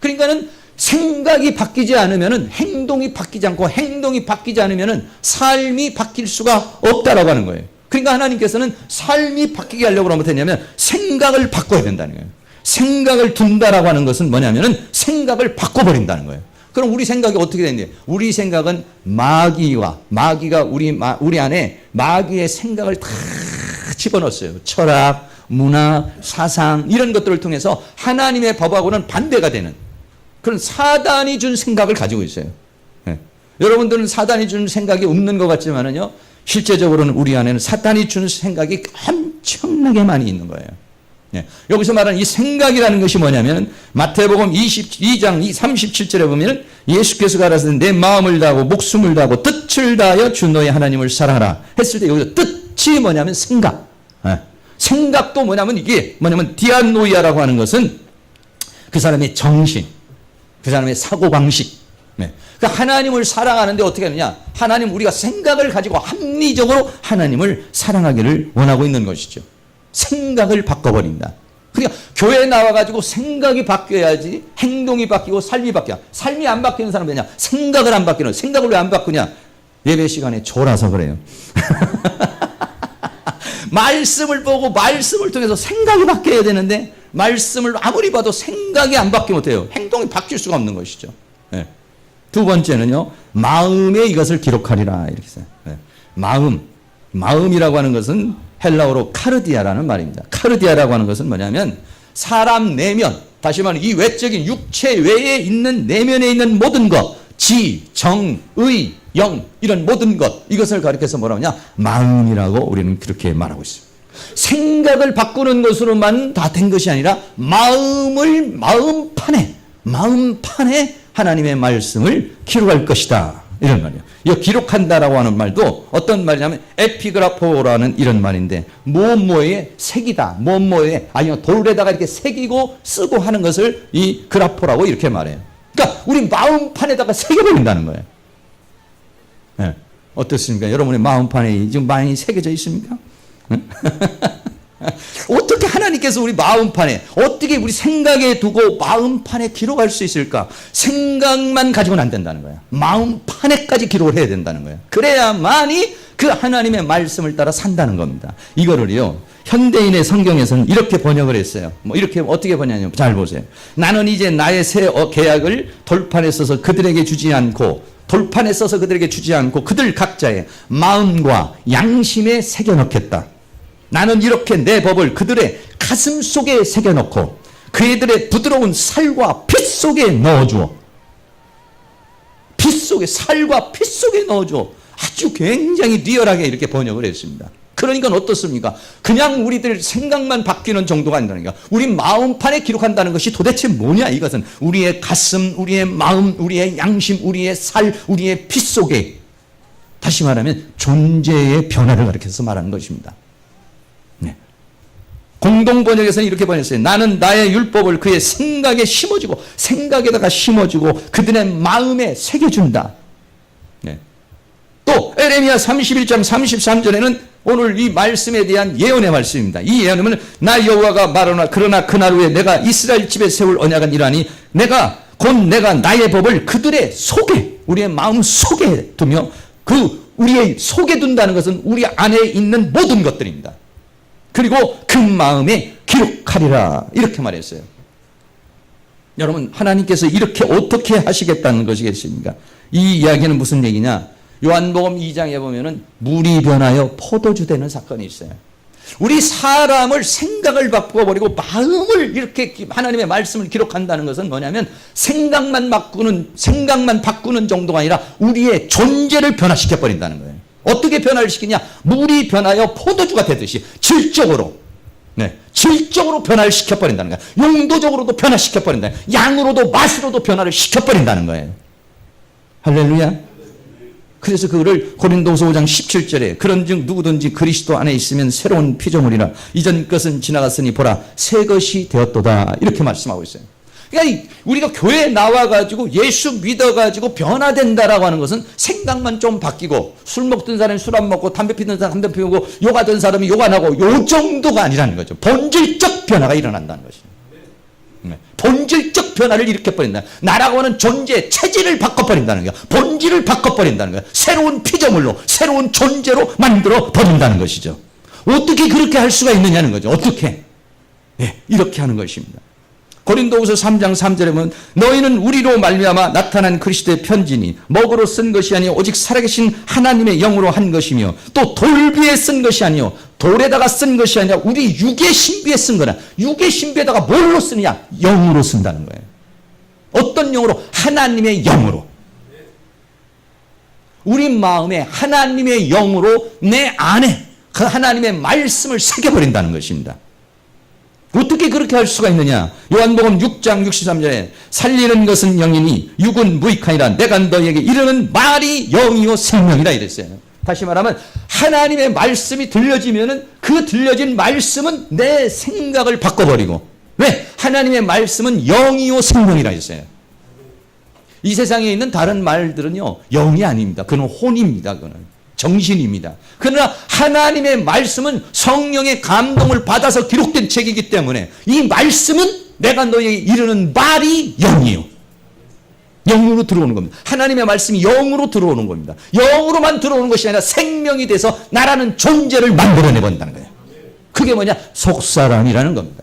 그러니까는 생각이 바뀌지 않으면은 행동이 바뀌지 않고, 행동이 바뀌지 않으면은 삶이 바뀔 수가 없다라고 하는 거예요. 그러니까 하나님께서는 삶이 바뀌게 하려고 하면 어떻냐면 생각을 바꿔야 된다는 거예요. 생각을 둔다라고 하는 것은 뭐냐면은 생각을 바꿔버린다는 거예요. 그럼 우리 생각이 어떻게 되는데? 우리 생각은 마귀가 우리 안에 마귀의 생각을 다 집어넣었어요. 철학, 문화, 사상 이런 것들을 통해서 하나님의 법하고는 반대가 되는 그런 사단이 준 생각을 가지고 있어요. 네. 여러분들은 사단이 준 생각이 없는 것 같지만은요, 실제적으로는 우리 안에는 사탄이 준 생각이 엄청나게 많이 있는 거예요. 네. 여기서 말하는 이 생각이라는 것이 뭐냐면 마태복음 22장 37절에 보면 예수께서 가라사대 내 마음을 다하고 목숨을 다하고 뜻을 다하여 주 너의 하나님을 사랑하라 했을 때, 여기서 뜻이 뭐냐면 생각. 네. 생각도 뭐냐면 이게 뭐냐면 디아노이아라고 하는 것은 그 사람의 정신, 그 사람의 사고방식, 네. 그러니까 하나님을 사랑하는데 어떻게 하느냐? 하나님 우리가 생각을 가지고 합리적으로 하나님을 사랑하기를 원하고 있는 것이죠. 생각을 바꿔버린다. 그러니까 교회에 나와가지고 생각이 바뀌어야지 행동이 바뀌고 삶이 바뀌어. 삶이 안 바뀌는 사람은 뭐냐? 생각을 안 바뀌는. 생각을 왜 안 바꾸냐? 예배 시간에 졸아서 그래요. 말씀을 보고 말씀을 통해서 생각이 바뀌어야 되는데 말씀을 아무리 봐도 생각이 안 바뀌면 어때요? 행동이 바뀔 수가 없는 것이죠. 네. 두 번째는요, 마음에 이것을 기록하리라 이렇게 써요. 네. 마음이라고 하는 것은 헬라어로 카르디아라는 말입니다. 카르디아라고 하는 것은 뭐냐면 사람 내면, 다시 말하면 이 외적인 육체 외에 있는 내면에 있는 모든 것, 지, 정, 의, 영 이런 모든 것, 이것을 가리켜서 뭐라고 하냐? 마음이라고 우리는 그렇게 말하고 있습니다. 생각을 바꾸는 것으로만 다 된 것이 아니라 마음판에 하나님의 말씀을 기록할 것이다 이런 말이에요. 이 기록한다라고 하는 말도 어떤 말이냐면 에피그라포라는 이런 말인데 뭐뭐에 새기다, 뭐뭐에 아니면 돌에다가 이렇게 새기고 쓰고 하는 것을 이 그라포라고 이렇게 말해요. 그러니까 우리 마음판에다가 새겨버린다는 거예요. 네. 어떻습니까? 여러분의 마음판에 지금 많이 새겨져 있습니까? 어떻게 하나님께서 우리 마음판에, 어떻게 우리 생각에 두고 마음판에 기록할 수 있을까? 생각만 가지고는 안 된다는 거야. 마음판에까지 기록을 해야 된다는 거야. 그래야만이 그 하나님의 말씀을 따라 산다는 겁니다. 이거를요, 현대인의 성경에서는 이렇게 번역을 했어요. 뭐 이렇게 어떻게 번역하냐면 잘 보세요. 나는 이제 나의 새 계약을 돌판에 써서 그들에게 주지 않고, 돌판에 써서 그들에게 주지 않고 그들 각자의 마음과 양심에 새겨넣겠다. 나는 이렇게 내 법을 그들의 가슴 속에 새겨넣고 그들의 부드러운 살과 피 속에 넣어주어. 피 속에, 살과 피 속에 넣어주어. 아주 굉장히 리얼하게 이렇게 번역을 했습니다. 그러니까 어떻습니까? 그냥 우리들 생각만 바뀌는 정도가 아니라니까. 우리 마음판에 기록한다는 것이 도대체 뭐냐? 이것은 우리의 가슴, 우리의 마음, 우리의 양심, 우리의 살, 우리의 피 속에, 다시 말하면 존재의 변화를 가리켜서 말하는 것입니다. 네. 공동번역에서는 이렇게 번역했어요. 나는 나의 율법을 그의 생각에 심어주고, 생각에다가 심어주고 그들의 마음에 새겨준다. 네. 또 에레미야 31장 33절에는 오늘 이 말씀에 대한 예언의 말씀입니다. 이 예언은 나 여호와가 말하노라 그러나 그날 후에 내가 이스라엘 집에 세울 언약은 이라니 내가 나의 법을 그들의 속에, 우리의 마음 속에 두며, 그 우리의 속에 둔다는 것은 우리 안에 있는 모든 것들입니다. 그리고 그 마음에 기록하리라 이렇게 말했어요. 여러분, 하나님께서 이렇게 어떻게 하시겠다는 것이겠습니까? 이 이야기는 무슨 얘기냐? 요한복음 2장에 보면은 물이 변하여 포도주 되는 사건이 있어요. 우리 사람을 생각을 바꿔버리고 마음을 이렇게 하나님의 말씀을 기록한다는 것은 뭐냐면 생각만 바꾸는 정도가 아니라 우리의 존재를 변화시켜버린다는 거예요. 어떻게 변화를 시키냐? 물이 변하여 포도주가 되듯이 질적으로, 질적으로 변화를 시켜버린다는 거예요. 용도적으로도 변화시켜버린다. 양으로도 맛으로도 변화를 시켜버린다는 거예요. 할렐루야. 그래서 그거를 고린도후서 5장 17절에 그런즉 누구든지 그리스도 안에 있으면 새로운 피조물이라 이전 것은 지나갔으니 보라 새 것이 되었도다 이렇게 말씀하고 있어요. 그러니까 우리가 교회에 나와가지고 예수 믿어가지고 변화된다라고 하는 것은 생각만 좀 바뀌고, 술 먹던 사람이 술 안 먹고 담배 피던 사람이 담배 피우고 요가던 사람이 요가 나고 요 정도가 아니라는 거죠. 본질적 변화가 일어난다는 것이죠. 본질적 변화를 일으켜버린다. 나라고 하는 존재, 체질을 바꿔버린다는 거야. 본질을 바꿔버린다는 거야. 새로운 피조물로, 새로운 존재로 만들어버린다는 것이죠. 어떻게 그렇게 할 수가 있느냐는 거죠. 어떻게? 이렇게 하는 것입니다. 고린도후서 3장 3절에 보면 너희는 우리로 말미암아 나타난 그리스도의 편지니 먹으로 쓴 것이 아니요 오직 살아계신 하나님의 영으로 한 것이며 또 돌비에 쓴 것이 아니요 돌에다가 쓴 것이 아니라 우리 육의 신비에 쓴 거나, 육의 신비에다가 뭘로 쓰느냐? 영으로 쓴다는 거예요. 어떤 영으로? 하나님의 영으로. 우리 마음에 하나님의 영으로 내 안에 그 하나님의 말씀을 새겨버린다는 것입니다. 어떻게 그렇게 할 수가 있느냐? 요한복음 6장 63절에 살리는 것은 영이니 육은 무익하니라 내가 너희에게 이르는 말이 영이요 생명이라 이랬어요. 다시 말하면 하나님의 말씀이 들려지면은 그 들려진 말씀은 내 생각을 바꿔버리고, 왜? 하나님의 말씀은 영이요 생명이라 했어요. 이 세상에 있는 다른 말들은요, 영이 아닙니다. 그건 혼입니다. 그거는 정신입니다. 그러나 하나님의 말씀은 성령의 감동을 받아서 기록된 책이기 때문에 이 말씀은 내가 너에게 이르는 말이 영이요, 영으로 들어오는 겁니다. 하나님의 말씀이 영으로 들어오는 겁니다. 영으로만 들어오는 것이 아니라 생명이 돼서 나라는 존재를 만들어내본다는 거예요. 그게 뭐냐? 속사람이라는 겁니다.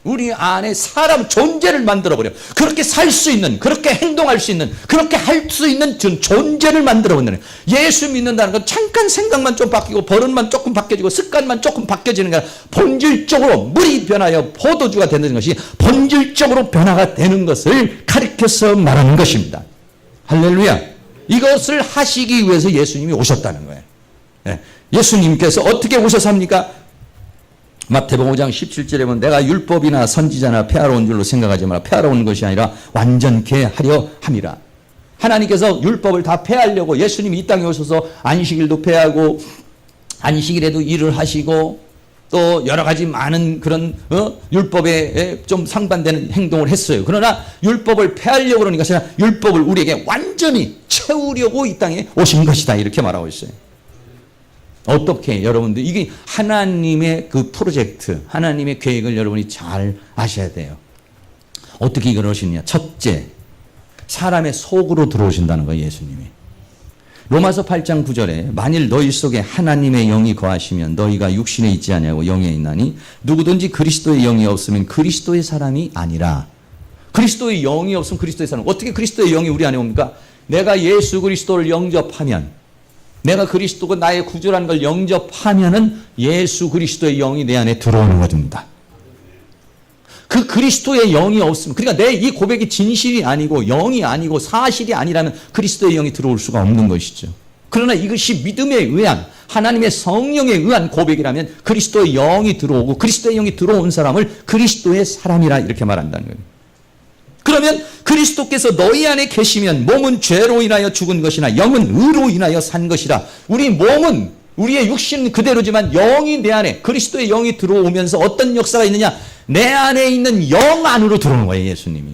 우리 안에 사람 존재를 만들어버려. 그렇게 살 수 있는, 그렇게 행동할 수 있는, 그렇게 할 수 있는 존재를 만들어버리는. 예수 믿는다는 건 잠깐 생각만 좀 바뀌고 버릇만 조금 바뀌어지고 습관만 조금 바뀌어지는 게 아니라 본질적으로 물이 변하여 포도주가 되는 것이 본질적으로 변화가 되는 것을 가리켜서 말하는 것입니다. 할렐루야. 이것을 하시기 위해서 예수님이 오셨다는 거예요. 예수님께서 어떻게 오셔서 합니까? 마태복음 5장 17절에 보면 내가 율법이나 선지자나 폐하러 온 줄로 생각하지 마라. 폐하러 온 것이 아니라 완전케 하려 함이라. 하나님께서 율법을 다 폐하려고 예수님이 이 땅에 오셔서 안식일도 폐하고 안식일에도 일을 하시고 또 여러 가지 많은 그런 율법에 좀 상반되는 행동을 했어요. 그러나 율법을 폐하려고 그러는 것이 아니라 율법을 우리에게 완전히 채우려고 이 땅에 오신 것이다, 이렇게 말하고 있어요. 어떻게 여러분들, 이게 하나님의 그 프로젝트, 하나님의 계획을 여러분이 잘 아셔야 돼요. 어떻게 이걸 하시느냐? 첫째, 사람의 속으로 들어오신다는 거예요, 예수님이. 로마서 8장 9절에 만일 너희 속에 하나님의 영이 거하시면 너희가 육신에 있지 아니하고 영에 있나니 누구든지 그리스도의 영이 없으면 그리스도의 사람이 아니라. 그리스도의 영이 없으면 그리스도의 사람. 어떻게 그리스도의 영이 우리 안에 옵니까? 내가 예수 그리스도를 영접하면, 내가 그리스도가 나의 구주라는 걸 영접하면은 예수 그리스도의 영이 내 안에 들어오는 것입니다. 그 그리스도의 영이 없으면, 그러니까 내 이 고백이 진실이 아니고 영이 아니고 사실이 아니라면 그리스도의 영이 들어올 수가 없는 것이죠. 그러나 이것이 믿음에 의한, 하나님의 성령에 의한 고백이라면 그리스도의 영이 들어오고 그리스도의 영이 들어온 사람을 그리스도의 사람이라 이렇게 말한다는 거예요. 그러면 그리스도께서 너희 안에 계시면 몸은 죄로 인하여 죽은 것이나 영은 의로 인하여 산 것이라. 우리 몸은, 우리의 육신은 그대로지만 영이 내 안에, 그리스도의 영이 들어오면서 어떤 역사가 있느냐? 내 안에 있는 영 안으로 들어오는 거예요, 예수님이.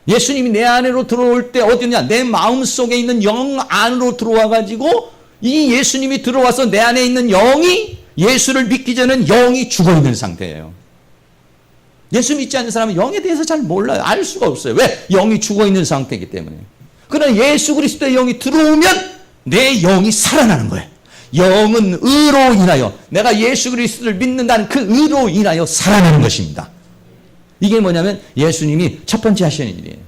예수님이 내 안으로 들어올 때 어디냐? 내 마음 속에 있는 영 안으로 들어와가지고 이 예수님이 들어와서 내 안에 있는 영이, 예수를 믿기 전에는 영이 죽어있는 상태예요. 예수 믿지 않는 사람은 영에 대해서 잘 몰라요. 알 수가 없어요. 왜? 영이 죽어있는 상태이기 때문에. 그러나 예수 그리스도의 영이 들어오면 내 영이 살아나는 거예요. 영은 의로 인하여, 내가 예수 그리스도를 믿는다는 그 의로 인하여 살아나는 것입니다. 이게 뭐냐면 예수님이 첫 번째 하시는 일이에요.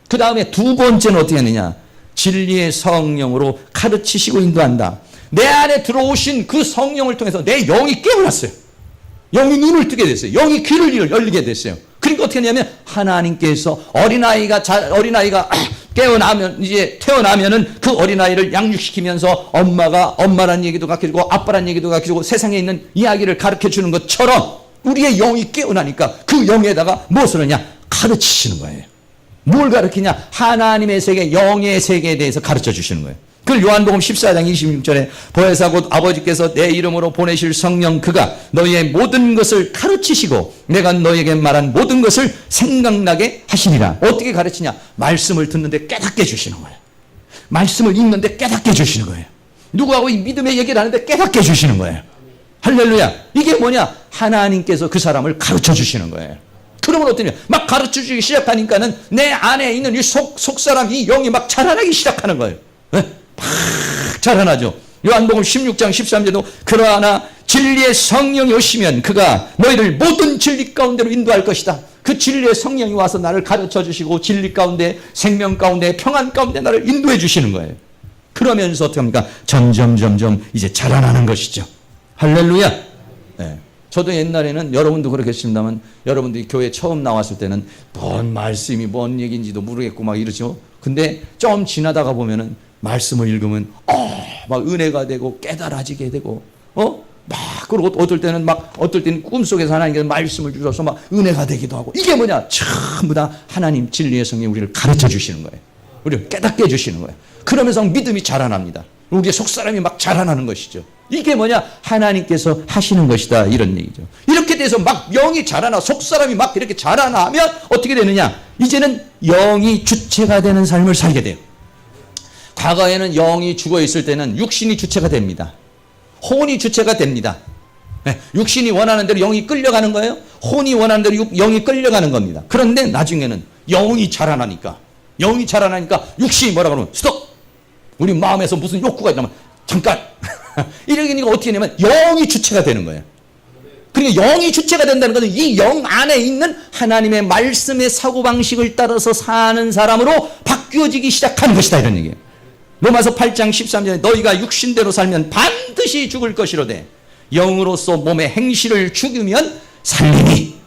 그 다음에 두 번째는 어떻게 하느냐? 진리의 성령으로 가르치시고 인도한다. 내 안에 들어오신 그 성령을 통해서 내 영이 깨어났어요. 영이 눈을 뜨게 됐어요. 영이 귀를 열리게 됐어요. 그러니까 어떻게 하냐면 하나님께서 어린아이가 깨어나면, 이제 태어나면은 그 어린아이를 양육시키면서 엄마가 엄마란 얘기도 가르쳐주고 아빠란 얘기도 가르쳐주고 세상에 있는 이야기를 가르쳐 주는 것처럼 우리의 영이 깨어나니까 그 영에다가 무엇을 하냐? 가르치시는 거예요. 뭘 가르치냐? 하나님의 세계, 영의 세계에 대해서 가르쳐 주시는 거예요. 그 요한복음 14장 26절에 보혜사 곧 아버지께서 내 이름으로 보내실 성령 그가 너희의 모든 것을 가르치시고 내가 너희에게 말한 모든 것을 생각나게 하시리라. 어떻게 가르치냐? 말씀을 듣는데 깨닫게 해주시는 거예요. 말씀을 읽는데 깨닫게 해주시는 거예요. 누구하고 이 믿음의 얘기를 하는데 깨닫게 해주시는 거예요. 할렐루야. 이게 뭐냐? 하나님께서 그 사람을 가르쳐 주시는 거예요. 그러면 어떠냐? 막 가르쳐 주기 시작하니까는 내 안에 있는 이 속사람, 이 영이 막 자라나기 시작하는 거예요. 네? 막 자라나죠. 요한복음 16장 13절도 그러나 진리의 성령이 오시면 그가 너희를 모든 진리 가운데로 인도할 것이다. 그 진리의 성령이 와서 나를 가르쳐 주시고 진리 가운데, 생명 가운데, 평안 가운데 나를 인도해 주시는 거예요. 그러면서 어떻게 합니까? 점점 이제 자라나는 것이죠. 할렐루야. 네. 저도 옛날에는, 여러분도 그렇겠습니다만, 여러분들이 교회 처음 나왔을 때는 뭔 말씀이 뭔 얘기인지도 모르겠고 막 이러죠. 근데 좀 지나다가 보면은 말씀을 읽으면 막 은혜가 되고 깨달아지게 되고 막 그리고 어떨 때는 꿈속에서 하나님께서 말씀을 주셔서 막 은혜가 되기도 하고. 이게 뭐냐? 전부 다 하나님 진리의 성령이 우리를 가르쳐 주시는 거예요. 우리를 깨닫게 해 주시는 거예요. 그러면서 믿음이 자라납니다. 우리의 속사람이 막 자라나는 것이죠. 이게 뭐냐? 하나님께서 하시는 것이다, 이런 얘기죠. 이렇게 돼서 막 영이 자라나, 속사람이 막 이렇게 자라나면 어떻게 되느냐? 이제는 영이 주체가 되는 삶을 살게 돼요. 과거에는 영이 죽어 있을 때는 육신이 주체가 됩니다. 혼이 주체가 됩니다. 네, 육신이 원하는 대로 영이 끌려가는 거예요. 혼이 원하는 대로 영이 끌려가는 겁니다. 그런데 나중에는 영이 자라나니까 육신이 뭐라 그러면 스톱! 우리 마음에서 무슨 욕구가 있다면 잠깐! 이러니까 어떻게 되냐면 영이 주체가 되는 거예요. 그러니까 영이 주체가 된다는 것은 이 영 안에 있는 하나님의 말씀의 사고방식을 따라서 사는 사람으로 바뀌어지기 시작하는 것이다, 이런 얘기예요. 로마서 8장 13절에 너희가 육신대로 살면 반드시 죽을 것이로되 영으로서 몸의 행실을 죽이면 살리니.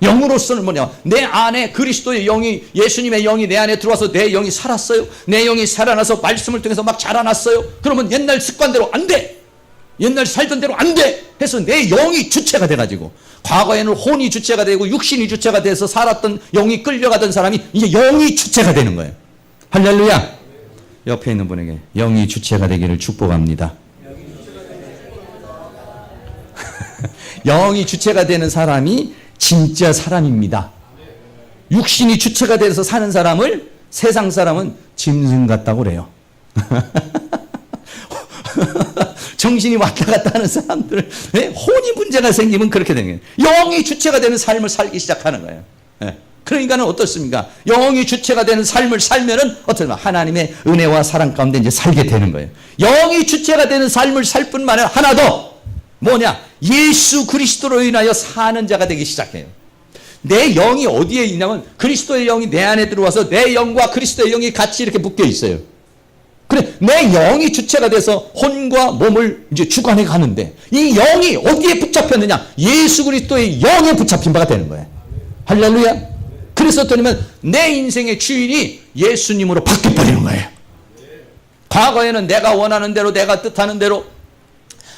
영으로서는 뭐냐? 내 안에 그리스도의 영이, 예수님의 영이 내 안에 들어와서 내 영이 살았어요. 내 영이 살아나서 말씀을 통해서 막 자라났어요. 그러면 옛날 습관대로 안 돼. 옛날 살던 대로 안 돼. 해서 내 영이 주체가 돼가지고, 과거에는 혼이 주체가 되고 육신이 주체가 돼서 살았던, 영이 끌려가던 사람이 이제 영이 주체가 되는 거예요. 할렐루야. 옆에 있는 분에게 영이 주체가 되기를 축복합니다. 영이 주체가 되는 사람이 진짜 사람입니다. 육신이 주체가 돼서 사는 사람을 세상 사람은 짐승 같다고 그래요. 정신이 왔다 갔다 하는 사람들, 혼이 문제가 생기면 그렇게 되는 거예요. 영이 주체가 되는 삶을 살기 시작하는 거예요. 그러니까는 어떻습니까? 영이 주체가 되는 삶을 살면은 어떻습니까? 하나님의 은혜와 사랑 가운데 이제 살게 되는 거예요. 영이 주체가 되는 삶을 살 뿐만 아니라 하나 더 뭐냐? 예수 그리스도로 인하여 사는 자가 되기 시작해요. 내 영이 어디에 있냐면 그리스도의 영이 내 안에 들어와서 내 영과 그리스도의 영이 같이 이렇게 묶여 있어요. 그래, 내 영이 주체가 돼서 혼과 몸을 이제 주관해 가는데 이 영이 어디에 붙잡혔느냐? 예수 그리스도의 영에 붙잡힌 바가 되는 거예요. 할렐루야. 그래서 어떠냐면 내 인생의 주인이 예수님으로 바뀌어버리는 거예요. 과거에는 내가 원하는 대로, 내가 뜻하는 대로,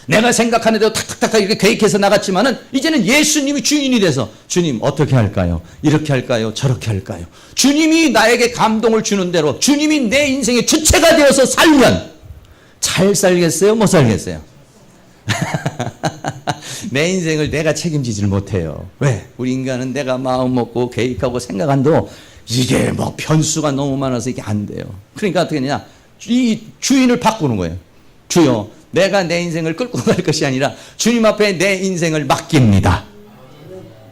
내가 생각하는 대로 탁탁탁 이렇게 계획해서 나갔지만은 이제는 예수님이 주인이 돼서 주님 어떻게 할까요? 이렇게 할까요? 저렇게 할까요? 주님이 나에게 감동을 주는 대로 주님이 내 인생의 주체가 되어서 살면 잘 살겠어요? 못 살겠어요? 내 인생을 내가 책임지지를 못해요. 왜? 우리 인간은 내가 마음 먹고 계획하고 생각한도 이게 뭐 변수가 너무 많아서 이게 안 돼요. 그러니까 어떻게 하냐? 이 주인을 바꾸는 거예요. 주여, 내가 내 인생을 끌고 갈 것이 아니라 주님 앞에 내 인생을 맡깁니다.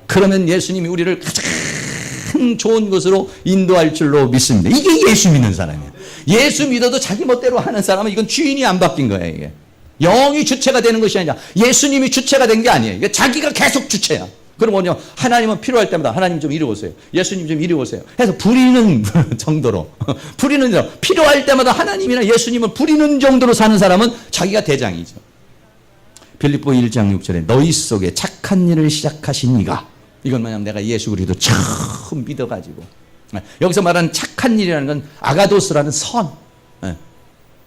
그러면 예수님이 우리를 가장 좋은 곳으로 인도할 줄로 믿습니다. 이게 예수 믿는 사람이에요. 예수 믿어도 자기 멋대로 하는 사람은 이건 주인이 안 바뀐 거예요. 이게 영이 주체가 되는 것이 아니라 예수님이 주체가 된 게 아니에요. 이게 자기가 계속 주체야. 그러면요, 하나님은 필요할 때마다 하나님 좀 이리 오세요. 예수님 좀 이리 오세요. 해서 부리는 정도로 부리는 정도, 필요할 때마다 하나님이나 예수님을 부리는 정도로 사는 사람은 자기가 대장이죠. 빌립보 1장 6절에 너희 속에 착한 일을 시작하신 이가, 이건 뭐냐면 내가 예수 그리스도 처음 믿어가지고, 여기서 말하는 착한 일이라는 건 아가도스라는 선,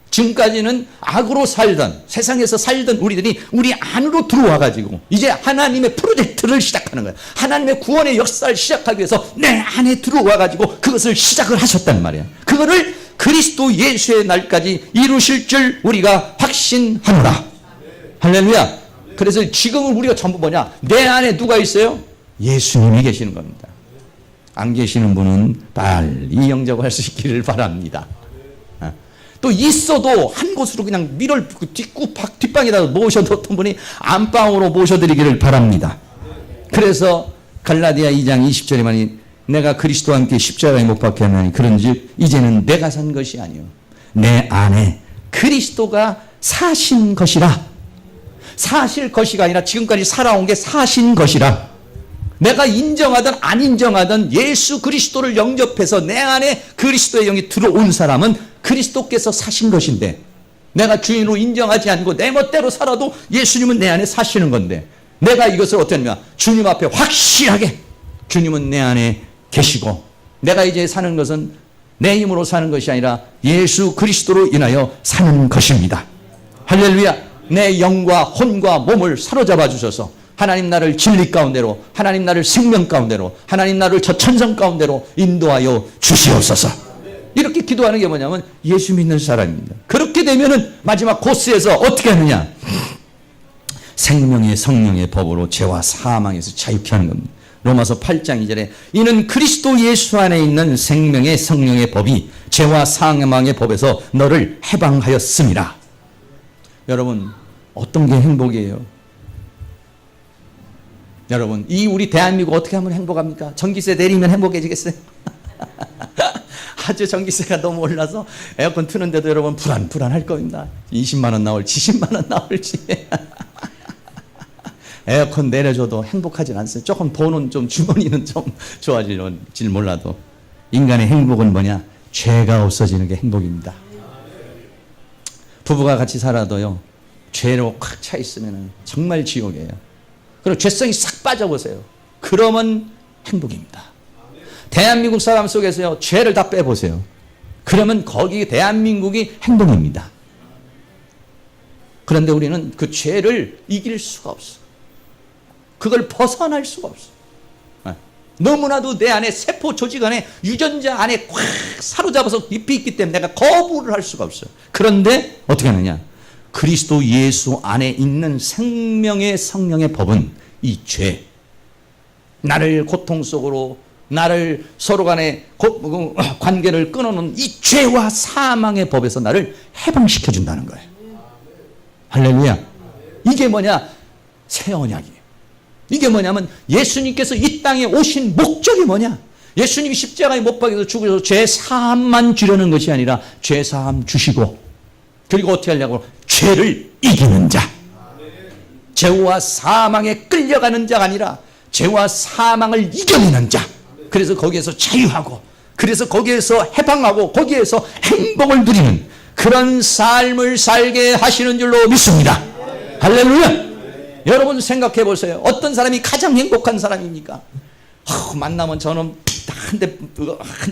지금까지는 악으로 살던, 세상에서 살던 우리들이 우리 안으로 들어와가지고 이제 하나님의 프로젝트를 시작하는 거예요. 하나님의 구원의 역사를 시작하기 위해서 내 안에 들어와가지고 그것을 시작을 하셨단 말이에요. 그거를 그리스도 예수의 날까지 이루실 줄 우리가 확신하노라. 할렐루야. 그래서 지금은 우리가 전부 뭐냐? 내 안에 누가 있어요? 예수님이 계시는 겁니다. 안 계시는 분은 빨리 영접할 수 있기를 바랍니다. 또 있어도 한 곳으로 그냥 밀을 뒷방에다 모셔뒀던 분이 안방으로 모셔드리기를 바랍니다. 그래서 갈라디아 2장 20절에 말이 내가 그리스도와 함께 십자가에 못 박혀 하나니 그런즉 이제는 내가 산 것이 아니요 내 안에 그리스도가 사신 것이라. 사실 것이가 아니라 지금까지 살아온 게 사신 것이라. 내가 인정하든 안 인정하든 예수 그리스도를 영접해서 내 안에 그리스도의 영이 들어온 사람은 그리스도께서 사신 것인데, 내가 주인으로 인정하지 않고 내 멋대로 살아도 예수님은 내 안에 사시는 건데, 내가 이것을 어떻게 하냐? 주님 앞에 확실하게 주님은 내 안에 계시고, 내가 이제 사는 것은 내 힘으로 사는 것이 아니라 예수 그리스도로 인하여 사는 것입니다. 할렐루야. 내 영과 혼과 몸을 사로잡아 주셔서 하나님 나를 진리 가운데로, 하나님 나를 생명 가운데로, 하나님 나를 저 천성 가운데로 인도하여 주시옵소서. 이렇게 기도하는 게 뭐냐면 예수 믿는 사람입니다. 그렇게 되면은 마지막 코스에서 어떻게 하느냐? 생명의 성령의 법으로 죄와 사망에서 자유케 하는 겁니다. 로마서 8장 2절에 이는 그리스도 예수 안에 있는 생명의 성령의 법이 죄와 사망의 법에서 너를 해방하였습니다. 여러분, 어떤 게 행복이에요? 여러분, 이 우리 대한민국 어떻게 하면 행복합니까? 전기세 내리면 행복해지겠어요? 아주 전기세가 너무 올라서 에어컨 트는데도 여러분 불안할 겁니다. 20만 원 나올지 10만 원 나올지. 에어컨 내려줘도 행복하진 않습니다. 조금 돈은 좀 주머니는 좀 좋아질지 몰라도 인간의 행복은 뭐냐? 죄가 없어지는 게 행복입니다. 부부가 같이 살아도요, 죄로 꽉 차 있으면 정말 지옥이에요. 그리고 죄성이 싹 빠져보세요. 그러면 행복입니다. 대한민국 사람 속에서요, 죄를 다 빼보세요. 그러면 거기 대한민국이 행복입니다. 그런데 우리는 그 죄를 이길 수가 없어. 그걸 벗어날 수가 없어. 너무나도 내 안에 세포 조직 안에 유전자 안에 꽉 사로잡아서 깊이 있기 때문에 내가 거부를 할 수가 없어요. 그런데 어떻게 하느냐? 그리스도 예수 안에 있는 생명의 성령의 법은 이 죄, 나를 고통 속으로, 나를 서로 간의 관계를 끊어놓은 이 죄와 사망의 법에서 나를 해방시켜 준다는 거예요. 할렐루야. 이게 뭐냐? 새 언약이에요. 이게 뭐냐면 예수님께서 이 땅에 오신 목적이 뭐냐? 예수님이 십자가에 못 박혀서 죽으셔서 죄 사함만 주려는 것이 아니라 죄 사함 주시고, 그리고 어떻게 하려고? 죄를 이기는 자, 죄와 사망에 끌려가는 자가 아니라 죄와 사망을 이겨내는 자. 그래서 거기에서 자유하고, 그래서 거기에서 해방하고, 거기에서 행복을 누리는 그런 삶을 살게 하시는 줄로 믿습니다. 할렐루야. 여러분 생각해 보세요. 어떤 사람이 가장 행복한 사람입니까? 만나면 저는 한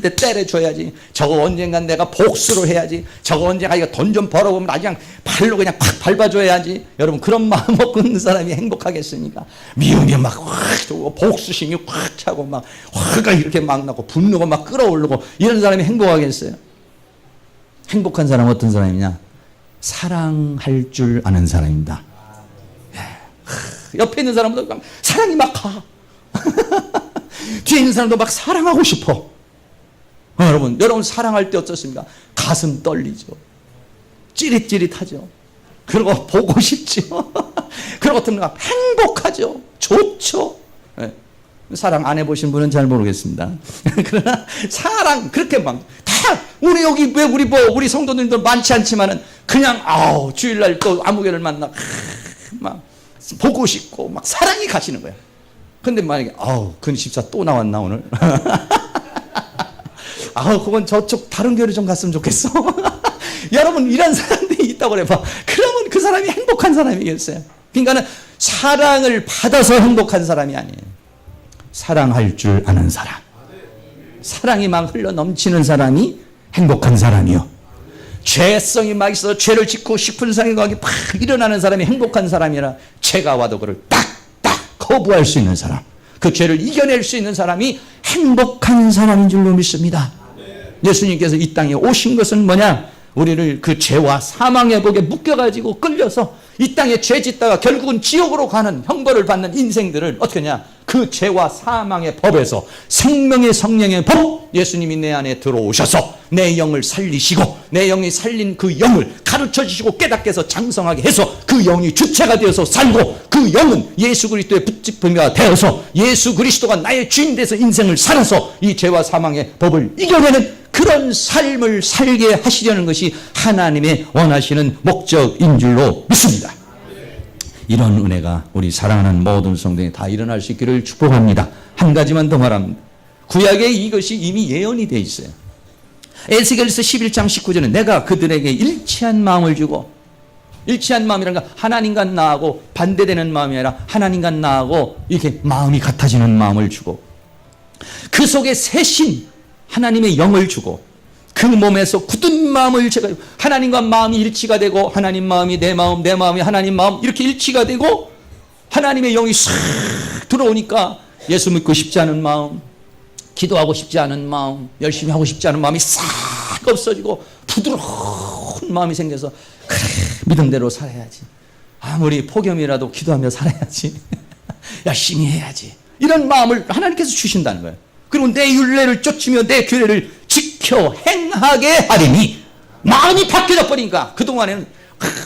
대 때려줘야지. 저거 언젠간 내가 복수를 해야지. 저거 언젠가 이거 돈 좀 벌어보면 아주 그냥 발로 그냥 팍 밟아줘야지. 여러분, 그런 마음 먹고 있는 사람이 행복하겠습니까? 미움이 막 확 오고, 복수심이 확 차고, 막 화가 이렇게 막 나고, 분노가 막 끌어오르고, 이런 사람이 행복하겠어요? 행복한 사람은 어떤 사람이냐? 사랑할 줄 아는 사람입니다. 옆에 있는 사람도 사랑이 막 가. 뒤에 있는 사람도 막 사랑하고 싶어. 여러분 사랑할 때 어떻습니까? 가슴 떨리죠. 찌릿찌릿하죠. 그리고 보고 싶죠. 그리고 어떤 분 행복하죠. 좋죠. 네. 사랑 안 해보신 분은 잘 모르겠습니다. 그러나 사랑 그렇게 막 다 우리 여기 왜 우리 성도님들 많지 않지만은 그냥 주일날 또 아무개를 만나 막 보고 싶고 막 사랑이 가시는 거야. 근데 만약에 근십사 또 나왔나 오늘? 그건 저쪽 다른 교회 좀 갔으면 좋겠어. 여러분, 이런 사람들이 있다고 그래봐. 그러면 그 사람이 행복한 사람이겠어요? 그러니까는 사랑을 받아서 행복한 사람이 아니에요. 사랑할 줄 아는 사람, 사랑이 막 흘러 넘치는 사람이 행복한 사람이요. 죄성이 막 있어 죄를 짓고 싶은 생각이 막 일어나는 사람이 행복한 사람이라, 죄가 와도 그를 딱딱 거부할 수 있는 사람, 그 죄를 이겨낼 수 있는 사람이 행복한 사람인 줄로 믿습니다. 예수님께서 이 땅에 오신 것은 뭐냐? 우리를 그 죄와 사망의 복에 묶여가지고 끌려서 이 땅에 죄 짓다가 결국은 지옥으로 가는 형벌을 받는 인생들을 어떻게 하냐? 그 죄와 사망의 법에서 생명의 성령의 법, 예수님이 내 안에 들어오셔서 내 영을 살리시고, 내 영이 살린 그 영을 가르쳐 주시고 깨닫게 해서 장성하게 해서 그 영이 주체가 되어서 살고, 그 영은 예수 그리스도의 붙잡히가 되어서 예수 그리스도가 나의 주인 돼서 인생을 살아서 이 죄와 사망의 법을 이겨내는 그런 삶을 살게 하시려는 것이 하나님의 원하시는 목적인 줄로 믿습니다. 이런 은혜가 우리 사랑하는 모든 성도에 다 일어날 수 있기를 축복합니다. 한 가지만 더 말합니다. 구약에 이것이 이미 예언이 되어 있어요. 에스겔서 11장 19절에 내가 그들에게 일치한 마음을 주고, 일치한 마음이라는 건 하나님과 나하고 반대되는 마음이 아니라 하나님과 나하고 이렇게 마음이 같아지는 마음을 주고, 그 속에 새신 하나님의 영을 주고, 그 몸에서 굳은 마음을 제가 하나님과 마음이 일치가 되고, 하나님 마음이 내 마음, 내 마음이 하나님 마음, 이렇게 일치가 되고 하나님의 영이 싹 들어오니까 예수 믿고 싶지 않은 마음, 기도하고 싶지 않은 마음, 열심히 하고 싶지 않은 마음이 싹 싹 없어지고 부드러운 마음이 생겨서 그래 믿음대로 살아야지. 아무리 폭염이라도 기도하며 살아야지. 열심히 해야지. 이런 마음을 하나님께서 주신다는 거예요. 그리고 내 율례를 쫓으며 내 규례를 지켜 행하게 하리니 마음이 바뀌어 버리니까 그동안에는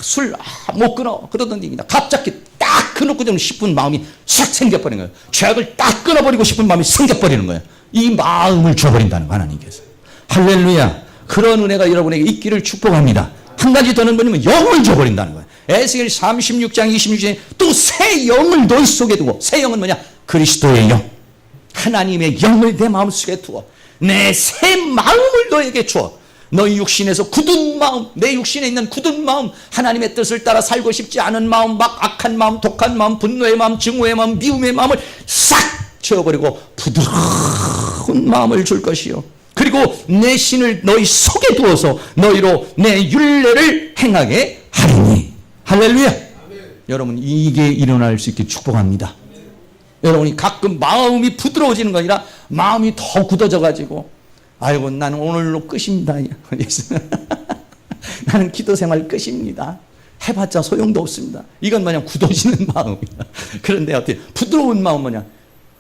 술 못 끊어 그러던 얘기다. 갑자기 딱 끊고 좀 싶은 마음이 싹 생겨버리는 거예요. 죄악을 딱 끊어버리고 싶은 마음이 생겨버리는 거예요. 이 마음을 줘버린다는 거 하나님께서. 할렐루야. 그런 은혜가 여러분에게 있기를 축복합니다. 한 가지 더는 뭐냐면 영을 줘버린다는 거예요. 에스겔 36장 26절에 또 새 영을 너희 속에 두고, 새 영은 뭐냐? 그리스도의 영, 하나님의 영을 내 마음속에 두어 내 새 마음을 너에게 주어 너희 육신에서 굳은 마음, 내 육신에 있는 굳은 마음, 하나님의 뜻을 따라 살고 싶지 않은 마음, 막 악한 마음, 독한 마음, 분노의 마음, 증오의 마음, 미움의 마음을 싹 채워버리고 부드러운 마음을 줄 것이요. 그리고 내 신을 너희 속에 두어서 너희로 내 율례를 행하게 하리니. 할렐루야. 여러분, 이게 일어날 수 있게 축복합니다. 여러분이 가끔 마음이 부드러워지는 거 아니라 마음이 더 굳어져 가지고 아이고 나는 오늘로 끝입니다. 나는 기도 생활 끝입니다. 해봤자 소용도 없습니다. 이건 뭐냐? 굳어지는 마음이야. 그런데 어떻게 부드러운 마음 뭐냐?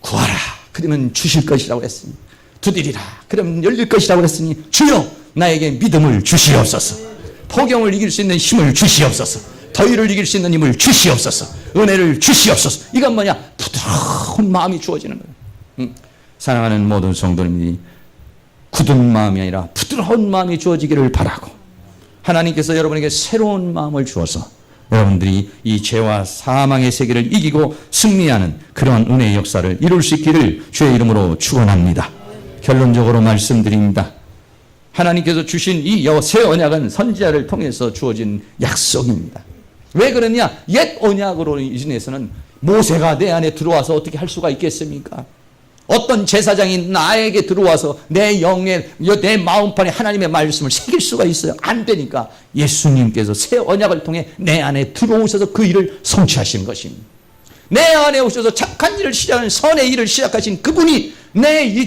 구하라 그러면 주실 것이라고 했으니, 두드리라 그러면 열릴 것이라고 했으니 주여 나에게 믿음을 주시옵소서. 폭염을 이길 수 있는 힘을 주시옵소서. 더위를 이길 수 있는 힘을 주시옵소서. 은혜를 주시옵소서. 이건 뭐냐? 부드러운 마음이 주어지는 거예요. 사랑하는 모든 성도님들이 굳은 마음이 아니라 부드러운 마음이 주어지기를 바라고, 하나님께서 여러분에게 새로운 마음을 주어서 여러분들이 이 죄와 사망의 세계를 이기고 승리하는 그러한 은혜의 역사를 이룰 수 있기를 주의 이름으로 축원합니다. 결론적으로 말씀드립니다. 하나님께서 주신 이 새 언약은 선지자를 통해서 주어진 약속입니다. 왜 그러냐? 옛 언약으로 인해서는 모세가 내 안에 들어와서 어떻게 할 수가 있겠습니까? 어떤 제사장이 나에게 들어와서 내 영에, 내 마음판에 하나님의 말씀을 새길 수가 있어요? 안 되니까 예수님께서 새 언약을 통해 내 안에 들어오셔서 그 일을 성취하신 것입니다. 내 안에 오셔서 착한 일을 시작하는, 선의 일을 시작하신 그분이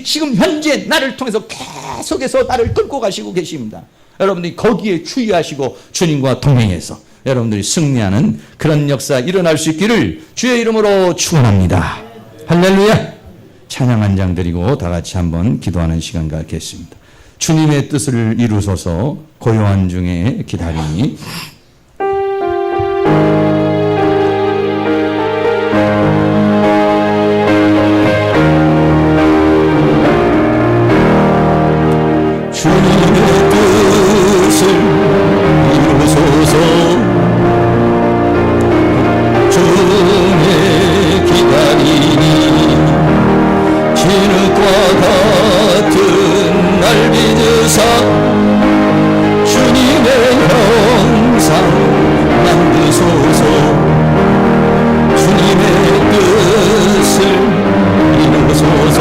지금 현재 나를 통해서 계속해서 나를 끌고 가시고 계십니다. 여러분들이 거기에 주의하시고 주님과 동행해서 여러분들이 승리하는 그런 역사 일어날 수 있기를 주의 이름으로 축원합니다. 할렐루야. 찬양 한 장 드리고 다 같이 한번 기도하는 시간 갖겠습니다. 주님의 뜻을 이루소서 고요한 중에 기다리니. 주님의 뜻을 이루소서 중에 기다리니. 진흙과 같은 날 믿으사 주님의 형상 만드소서. 주님의 뜻을 이루소서.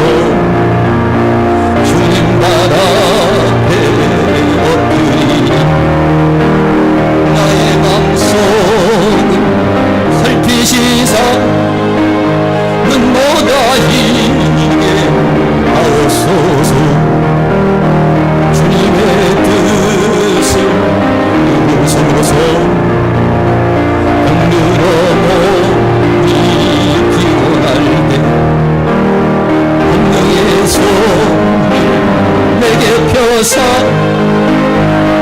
주님 발 앞에 엎드리니 나의 맘속을 살피시사 눈보다 희게 하옵소서. 주님의 뜻을 이루소서. 병들어 몸이 피곤할 때 권능의 손을 내게 펴사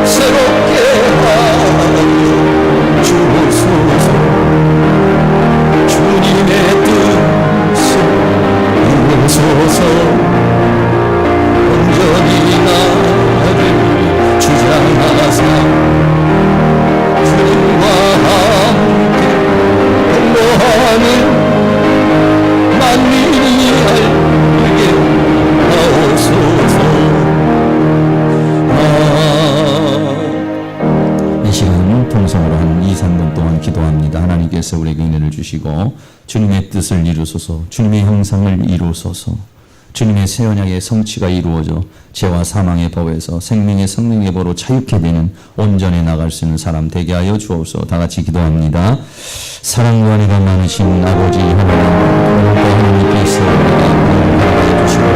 새롭게 하여 주옵소서. 주님의 뜻을 이루소서. 온전히 나를 주장하사 주님과 함께 공모하는 만민이 알게 하옵소서. 이 시간 통성으로 한 2-3분 동안 기도합니다. 하나님께서 우리에게 은혜를 주시고 주님의 뜻을 이루소서, 주님의 형상을 이루소서, 주님의 새 언약의 성취가 이루어져 죄와 사망의 법에서 생명의 성령의 법으로 자유케 되는 온전히 나갈 수 있는 사람 되게 하여 주옵소서. 다 같이 기도합니다. 사랑과 은혜가 많으신 아버지 하나님, 오늘도 하나님께서 우리가 은혜를 주시고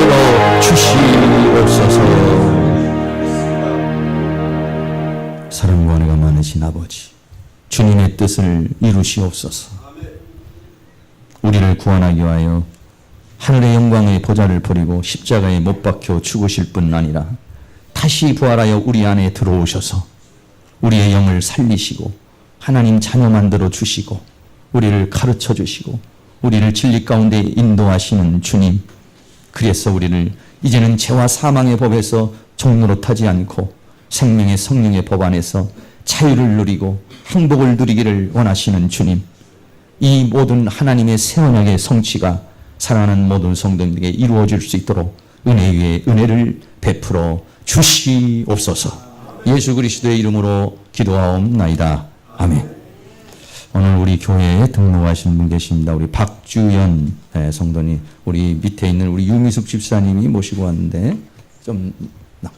만들어 주시옵소서. 사랑과 은혜가 많으신 아버지, 주님의 뜻을 이루시옵소서. 우리를 구원하기 위하여 하늘의 영광의 보좌를 버리고 십자가에 못 박혀 죽으실 뿐 아니라 다시 부활하여 우리 안에 들어오셔서 우리의 영을 살리시고 하나님 자녀 만들어 주시고 우리를 가르쳐 주시고 우리를 진리 가운데 인도하시는 주님, 그래서 우리를 이제는 죄와 사망의 법에서 종노릇하지 않고 생명의 성령의 법 안에서 자유를 누리고 행복을 누리기를 원하시는 주님, 이 모든 하나님의 새 언약의 성취가 사랑하는 모든 성도님에게 이루어질 수 있도록 은혜 위에 은혜를 베풀어 주시옵소서. 예수 그리스도의 이름으로 기도하옵나이다. 아멘. 오늘 우리 교회에 등록하신 분 계십니다. 우리 박주연 성도님, 우리 밑에 있는 우리 유미숙 집사님이 모시고 왔는데 좀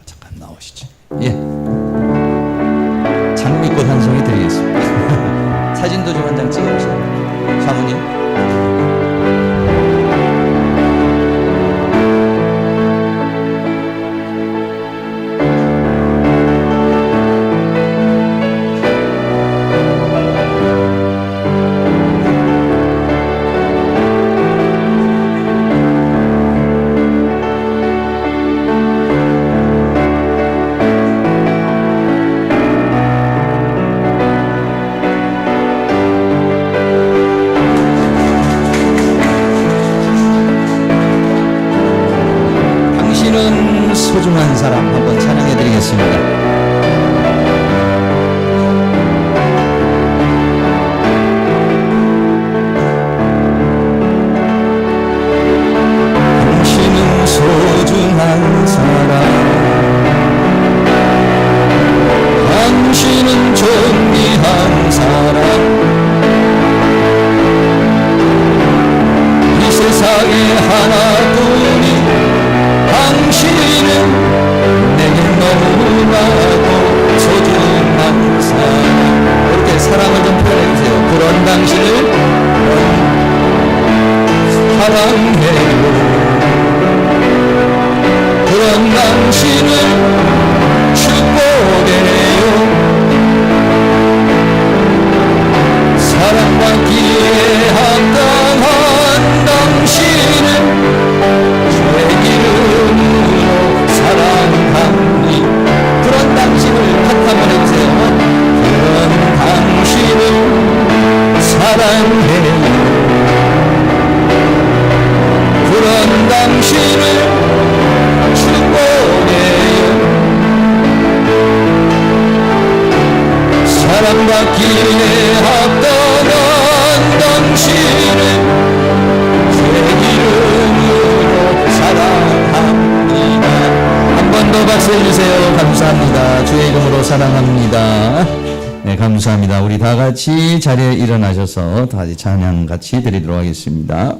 잠깐 나오시죠. 예, 장미꽃 한 송이 드리겠습니다. 사진도 좀 한 장 찍어주세요. 사모님. 소중한 사람 한번 찬양해 드리겠습니다. 당신은 소중한 사람, 당신은 존귀한 사람, 이 세상에 하나뿐인 당신은 내게 너무나도 소중한 사람. 이렇게 사랑을 좀 표현해주세요. 그런 당신을 사랑해요. 그런 당신을 축복해요. 사랑받기에 합당한 당신을 그런 당신을 한 번 해주세요. 그런 당신을 사랑해요. 그런 당신을 축복해요. 사랑받기에 합당한 당신을 제 이름으로 사랑합니다. 한 번 더 박수해 주세요. 감사합니다. 주의 이름으로 사랑합니다. 네, 감사합니다. 우리 다 같이 자리에 일어나셔서 다시 찬양 같이 드리도록 하겠습니다.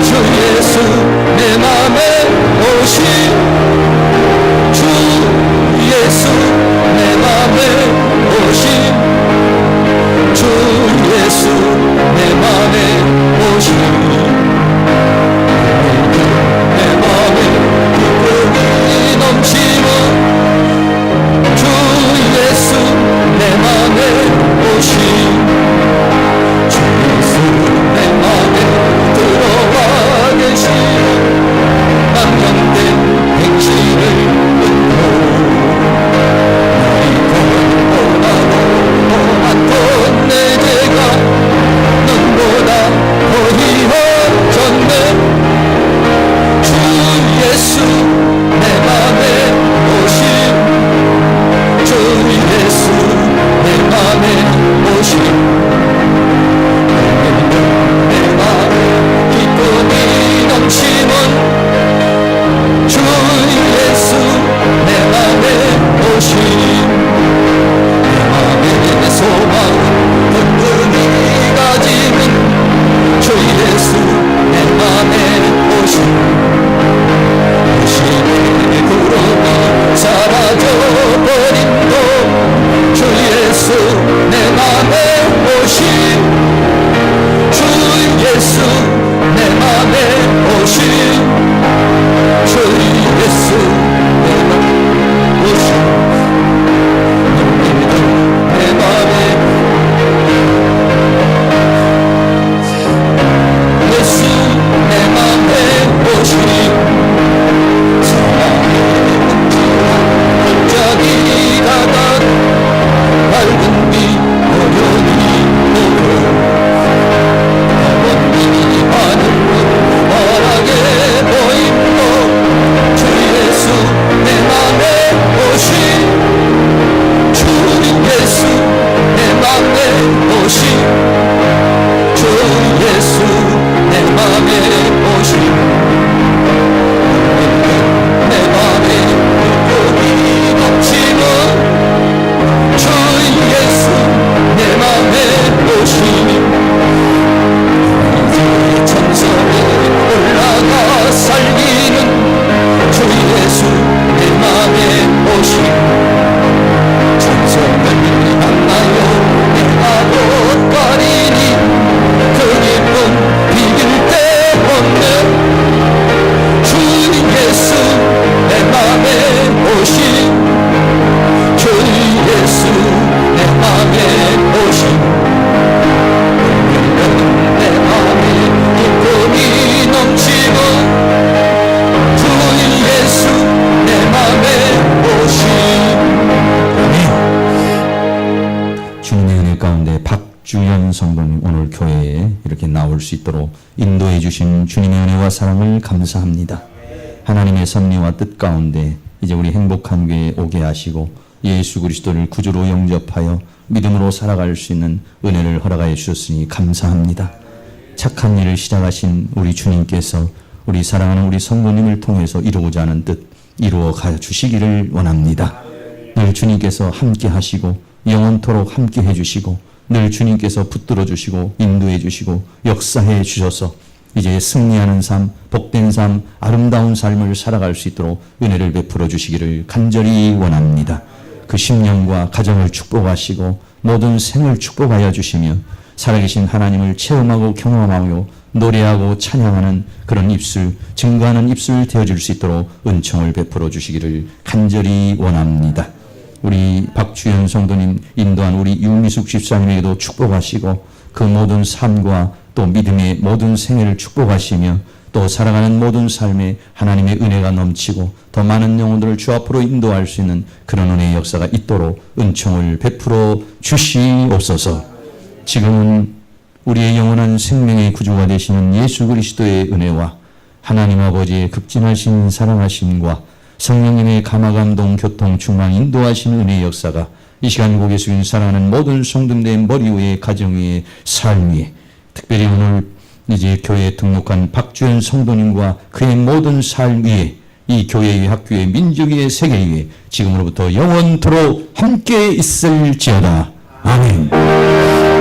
주 예수 내 수 있도록 인도해 주신 주님의 은혜와 사랑을 감사합니다. 하나님의 섭리와 뜻 가운데 이제 우리 행복한 교회에 오게 하시고 예수 그리스도를 구주로 영접하여 믿음으로 살아갈 수 있는 은혜를 허락하여 주셨으니 감사합니다. 착한 일을 시작하신 우리 주님께서 우리 사랑하는 우리 성도님을 통해서 이루고자 하는 뜻 이루어 가 주시기를 원합니다. 늘 주님께서 함께 하시고 영원토록 함께 해주시고 늘 주님께서 붙들어 주시고 인도해 주시고 역사해 주셔서 이제 승리하는 삶, 복된 삶, 아름다운 삶을 살아갈 수 있도록 은혜를 베풀어 주시기를 간절히 원합니다. 그 심령과 가정을 축복하시고 모든 생을 축복하여 주시며 살아계신 하나님을 체험하고 경험하고 노래하고 찬양하는 그런 입술, 증거하는 입술 되어줄 수 있도록 은총을 베풀어 주시기를 간절히 원합니다. 우리 박주현 성도님 인도한 우리 유미숙 집사님에게도 축복하시고 그 모든 삶과 또 믿음의 모든 생애를 축복하시며 또 살아가는 모든 삶에 하나님의 은혜가 넘치고 더 많은 영혼들을 주 앞으로 인도할 수 있는 그런 은혜의 역사가 있도록 은총을 베풀어 주시옵소서. 지금은 우리의 영원한 생명의 구주가 되시는 예수 그리스도의 은혜와 하나님 아버지의 극진하신 사랑하심과 성령님의 감화감동 교통 충만 인도하시는 은혜의 역사가 이 시간 고개 숙인 사랑하는 모든 성도님들의 머리 위에 가정 위에 삶 위에 특별히 오늘 이제 교회에 등록한 박주현 성도님과 그의 모든 삶 위에 이 교회의 학교의 민족의 세계 위에 지금으로부터 영원토록 함께 있을지어다. 아멘.